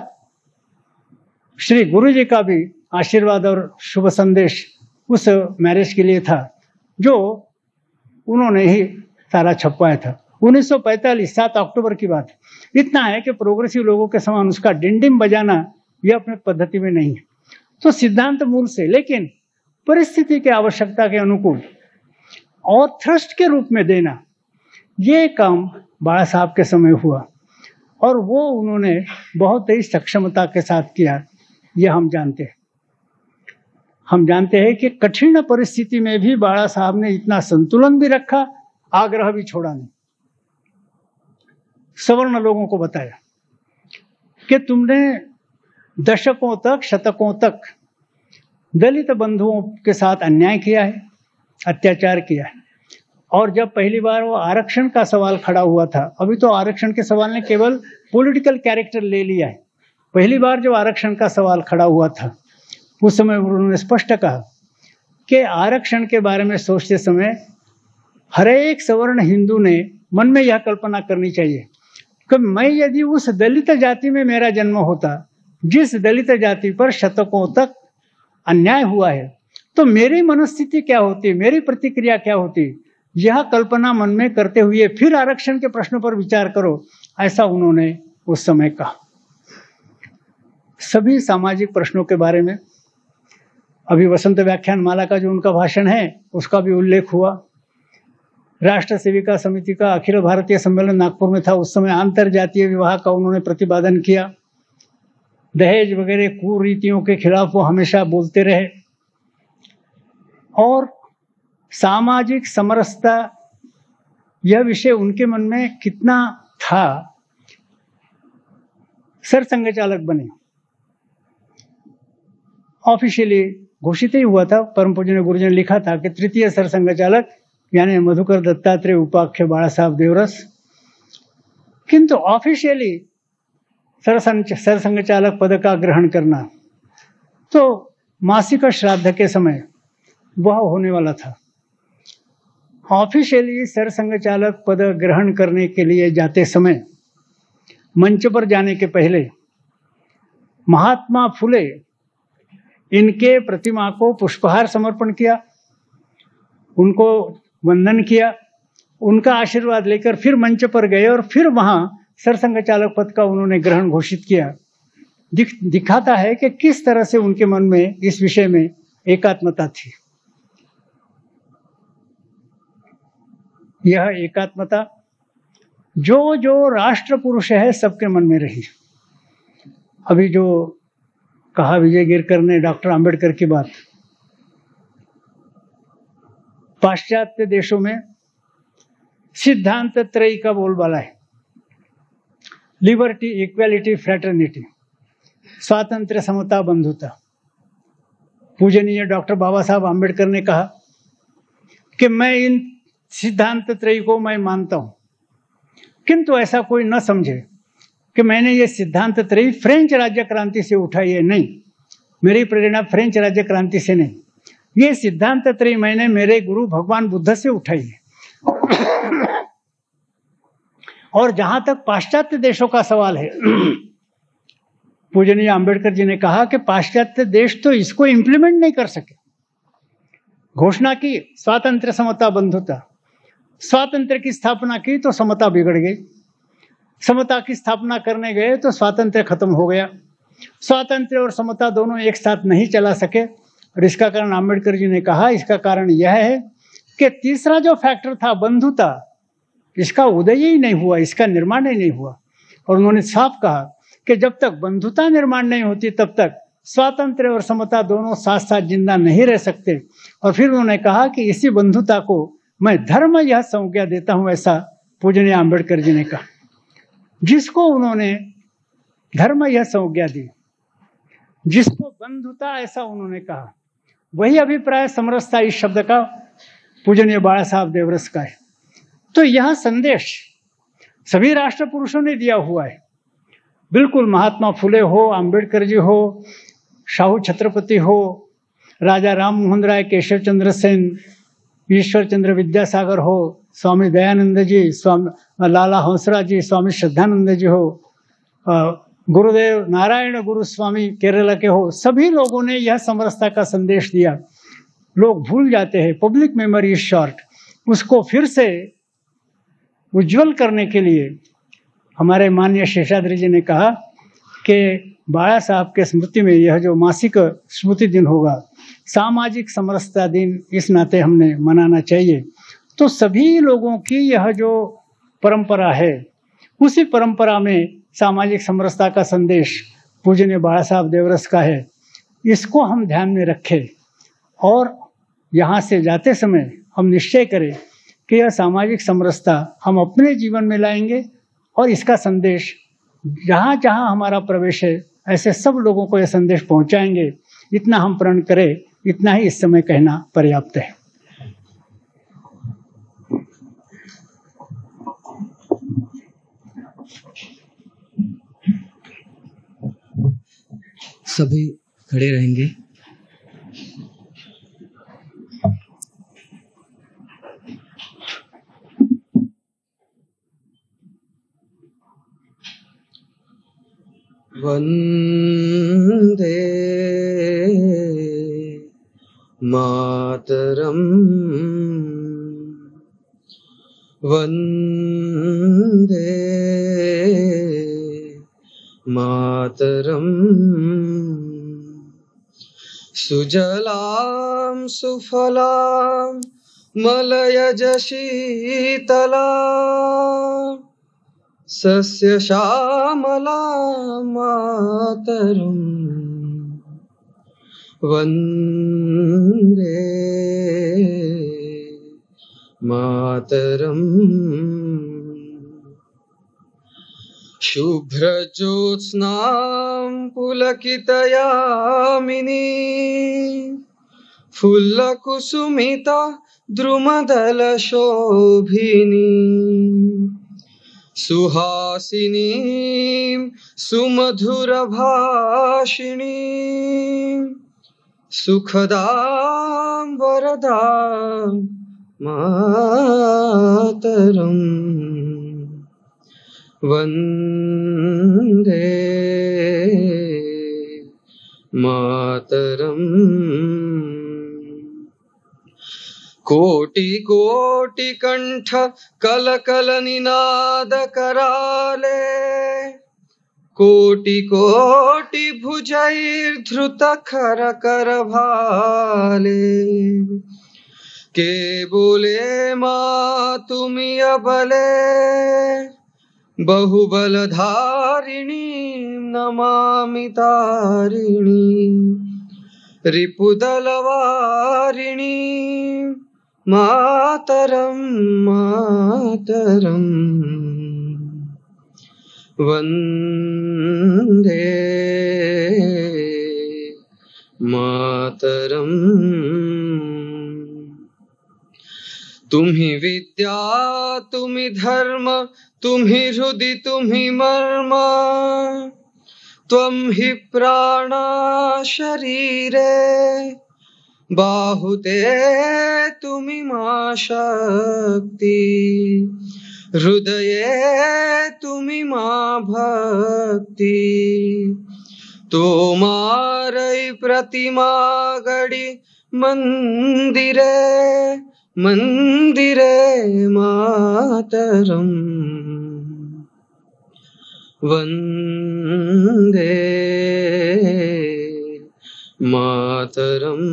श्री गुरु जी का भी आशीर्वाद और शुभ संदेश उस मैरिज के लिए था, जो उन्होंने ही सारा छपवाया था। 1945 7 अक्टूबर की बात है। इतना है कि प्रोग्रेसिव लोगों के समान उसका डिंडिम बजाना यह अपने पद्धति में नहीं है। तो सिद्धांत मूल से, लेकिन परिस्थिति की आवश्यकता के अनुकूल और थ्रस्ट के रूप में देना, ये काम बाला साहब के समय हुआ, और वो उन्होंने बहुत ही सक्षमता के साथ किया, यह हम जानते हैं। हम जानते हैं कि कठिन परिस्थिति में भी बाला साहब ने इतना संतुलन भी रखा, आग्रह भी छोड़ा नहीं। सवर्ण लोगों को बताया कि तुमने दशकों तक, शतकों तक दलित बंधुओं के साथ अन्याय किया है, अत्याचार किया है। और जब पहली बार वो आरक्षण का सवाल खड़ा हुआ था, अभी तो आरक्षण के सवाल ने केवल पॉलिटिकल कैरेक्टर ले लिया है, पहली बार जब आरक्षण का सवाल खड़ा हुआ था उस समय उन्होंने स्पष्ट कहा कि आरक्षण के बारे में सोचते समय हर एक सवर्ण हिंदू ने मन में यह कल्पना करनी चाहिए कि मैं यदि उस दलित जाति में मेरा जन्म होता जिस दलित जाति पर शतकों तक अन्याय हुआ है, तो मेरी मनस्थिति क्या होती, मेरी प्रतिक्रिया क्या होती, यह कल्पना मन में करते हुए फिर आरक्षण के प्रश्न पर विचार करो, ऐसा उन्होंने उस समय कहा। सभी सामाजिक प्रश्नों के बारे में अभी वसंत व्याख्यान माला का जो उनका भाषण है उसका भी उल्लेख हुआ। राष्ट्र सेविका समिति का अखिल भारतीय सम्मेलन नागपुर में था, उस समय अंतर जातीय विवाह का उन्होंने प्रतिपादन किया। दहेज वगैरह कुरीतियों के खिलाफ वो हमेशा बोलते रहे। और सामाजिक समरसता यह विषय उनके मन में कितना था, सरसंघ चालक बने, ऑफिशियली घोषित ही हुआ था। परम पूज्य ने गुरुजी ने लिखा था कि तृतीय सरसंघ चालक यानी मधुकर दत्तात्रेय उपाख्य बाला साहब देवरस, किंतु ऑफिशियली सरसंघ चालक पद का ग्रहण करना तो मासिक श्राद्ध के समय वह होने वाला था। ऑफिशियली सरसंघ चालक पद ग्रहण करने के लिए जाते समय मंच पर जाने के पहले महात्मा फुले इनके प्रतिमा को पुष्पहार समर्पण किया, उनको वंदन किया, उनका आशीर्वाद लेकर फिर मंच पर गए और फिर वहां सरसंघ चालक पद का उन्होंने ग्रहण घोषित किया। दिखाता है कि किस तरह से उनके मन में इस विषय में एकात्मता थी। यह एकात्मता जो जो राष्ट्र पुरुष है सबके मन में रही। अभी जो कहा विजय गिरकर ने डॉक्टर आंबेडकर की बात, पाश्चात्य देशों में सिद्धांत त्रयी का बोलबाला है, लिबर्टी, इक्वालिटी, फ्रेटर्निटी, स्वातंत्र्य, समता, बंधुता। पूजनीय डॉक्टर बाबा साहब आंबेडकर ने कहा कि मैं इन सिद्धांत त्रयी को मैं मानता हूं, किंतु ऐसा कोई न समझे कि मैंने ये सिद्धांत त्रयी फ्रेंच राज्य क्रांति से उठाई है। नहीं, मेरी प्रेरणा फ्रेंच राज्य क्रांति से नहीं, ये सिद्धांत त्रयी मैंने मेरे गुरु भगवान बुद्ध से उठाई है। और जहां तक पाश्चात्य देशों का सवाल है, पूजनीय आंबेडकर जी ने कहा कि पाश्चात्य देश तो इसको इंप्लीमेंट नहीं कर सके। घोषणा की स्वातंत्र्य, समता, बंधुता, स्वातंत्र्य की स्थापना की तो समता बिगड़ गई, समता की स्थापना करने गए तो स्वातंत्र्य खत्म हो गया, स्वातंत्र्य और समता दोनों एक साथ नहीं चला सके। और इसका कारण आंबेडकर जी ने कहा, इसका कारण यह है कि तीसरा जो फैक्टर था बंधुता, इसका उदय ही नहीं हुआ, इसका निर्माण ही नहीं हुआ। और उन्होंने साफ कहा कि जब तक बंधुता निर्माण नहीं होती तब तक स्वातंत्र्य और समता दोनों साथ साथ जिंदा नहीं रह सकते। और फिर उन्होंने कहा कि इसी बंधुता को मैं धर्म यह संज्ञा देता हूं, ऐसा पूजनीय आंबेडकर जी ने कहा। जिसको उन्होंने धर्म यह संज्ञा दी, जिसको बंधुता ऐसा उन्होंने कहा, वही अभिप्राय समरसता इस शब्द का पूजनीय बाला साहब देवरस का है। तो यह संदेश सभी राष्ट्र पुरुषों ने दिया हुआ है। बिल्कुल महात्मा फुले हो, अंबेडकर जी हो, शाहू छत्रपति हो, राजा राम मोहन राय, केशव चंद्र सेन, ईश्वर चंद्र विद्यासागर हो, स्वामी दयानंद जी, स्वामी लाला हंसराज जी, स्वामी श्रद्धानंद जी हो, गुरुदेव नारायण गुरु स्वामी केरला के हो, सभी लोगों ने यह समरसता का संदेश दिया। लोग भूल जाते हैं, पब्लिक मेमोरी इज शॉर्ट। उसको फिर से उज्जवल करने के लिए हमारे माननीय शेषाद्री जी ने कहा कि बाला साहब के स्मृति में यह जो मासिक स्मृति दिन होगा, सामाजिक समरसता दिन, इस नाते हमने मनाना चाहिए। तो सभी लोगों की यह जो परंपरा है, उसी परंपरा में सामाजिक समरसता का संदेश पूजनीय बाला साहब देवरस का है। इसको हम ध्यान में रखें और यहाँ से जाते समय हम निश्चय करें कि यह सामाजिक समरसता हम अपने जीवन में लाएंगे और इसका संदेश जहाँ जहाँ हमारा प्रवेश है ऐसे सब लोगों को यह संदेश पहुँचाएंगे। इतना हम प्रण करें, इतना ही इस समय कहना पर्याप्त है। सभी खड़े रहेंगे। वंदे मातरम, वंदे मातरम। सुजलां सुफलां मलयज शीतलां सस्यश्यामलां मातरम् वन्दे मातरम्। शुभ्रज्योत्स्नां पुलकितयामिनीं फुल्लकुसुमिता द्रुमदलशोभिनीं सुहासिनीं सुमधुरभाषिणीं सुखदां वरदां मातरम् वन्दे मातरम्। कोटि कोटि कंठ कलकल निनाद कराले कोटि कोटि भुजैर्धृत खर कर भाले के बोले माँ तुमी अबले बहुबलधारिणी नमामि तारिणी रिपुदलवारिणी मातरं मातरं वन्दे मातरम्। तुम्हि विद्या तुम्हि धर्म तुम्हि हृदि तुम्हि मर्म त्वं हि प्राणा शरीरे बाहुते तुम्हि मा शक्ति हृदये तुम्हि मा भक्ति तोमारै प्रतिमा गढ़ी मंदिरे मंदिरे मातरम् वन्दे मातरम्।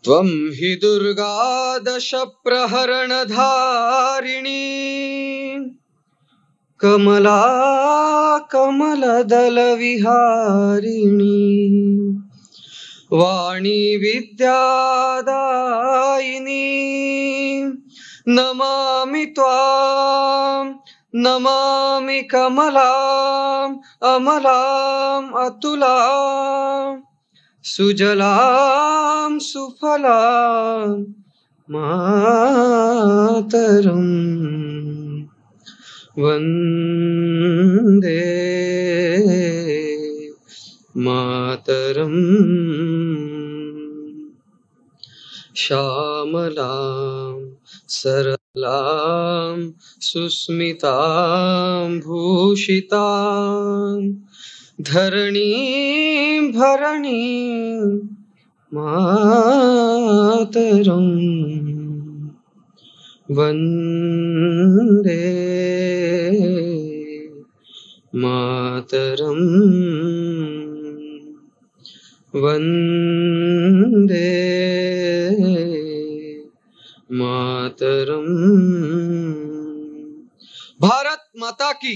त्वं हि दुर्गा दश प्रहरणधारिणी कमला कमलदल विहारिणी वाणी विद्यादायिनी नमामि त्वां नमामि कमलां अमलां अतुलां सुजलां सुफलां मातरम् वन्दे मातरम्। श्यामलां सरलां सुस्मितां भूषितां धरणीं भरणीं मातरम् वन्दे मातरम् वन्दे मातरम्। भारत माता की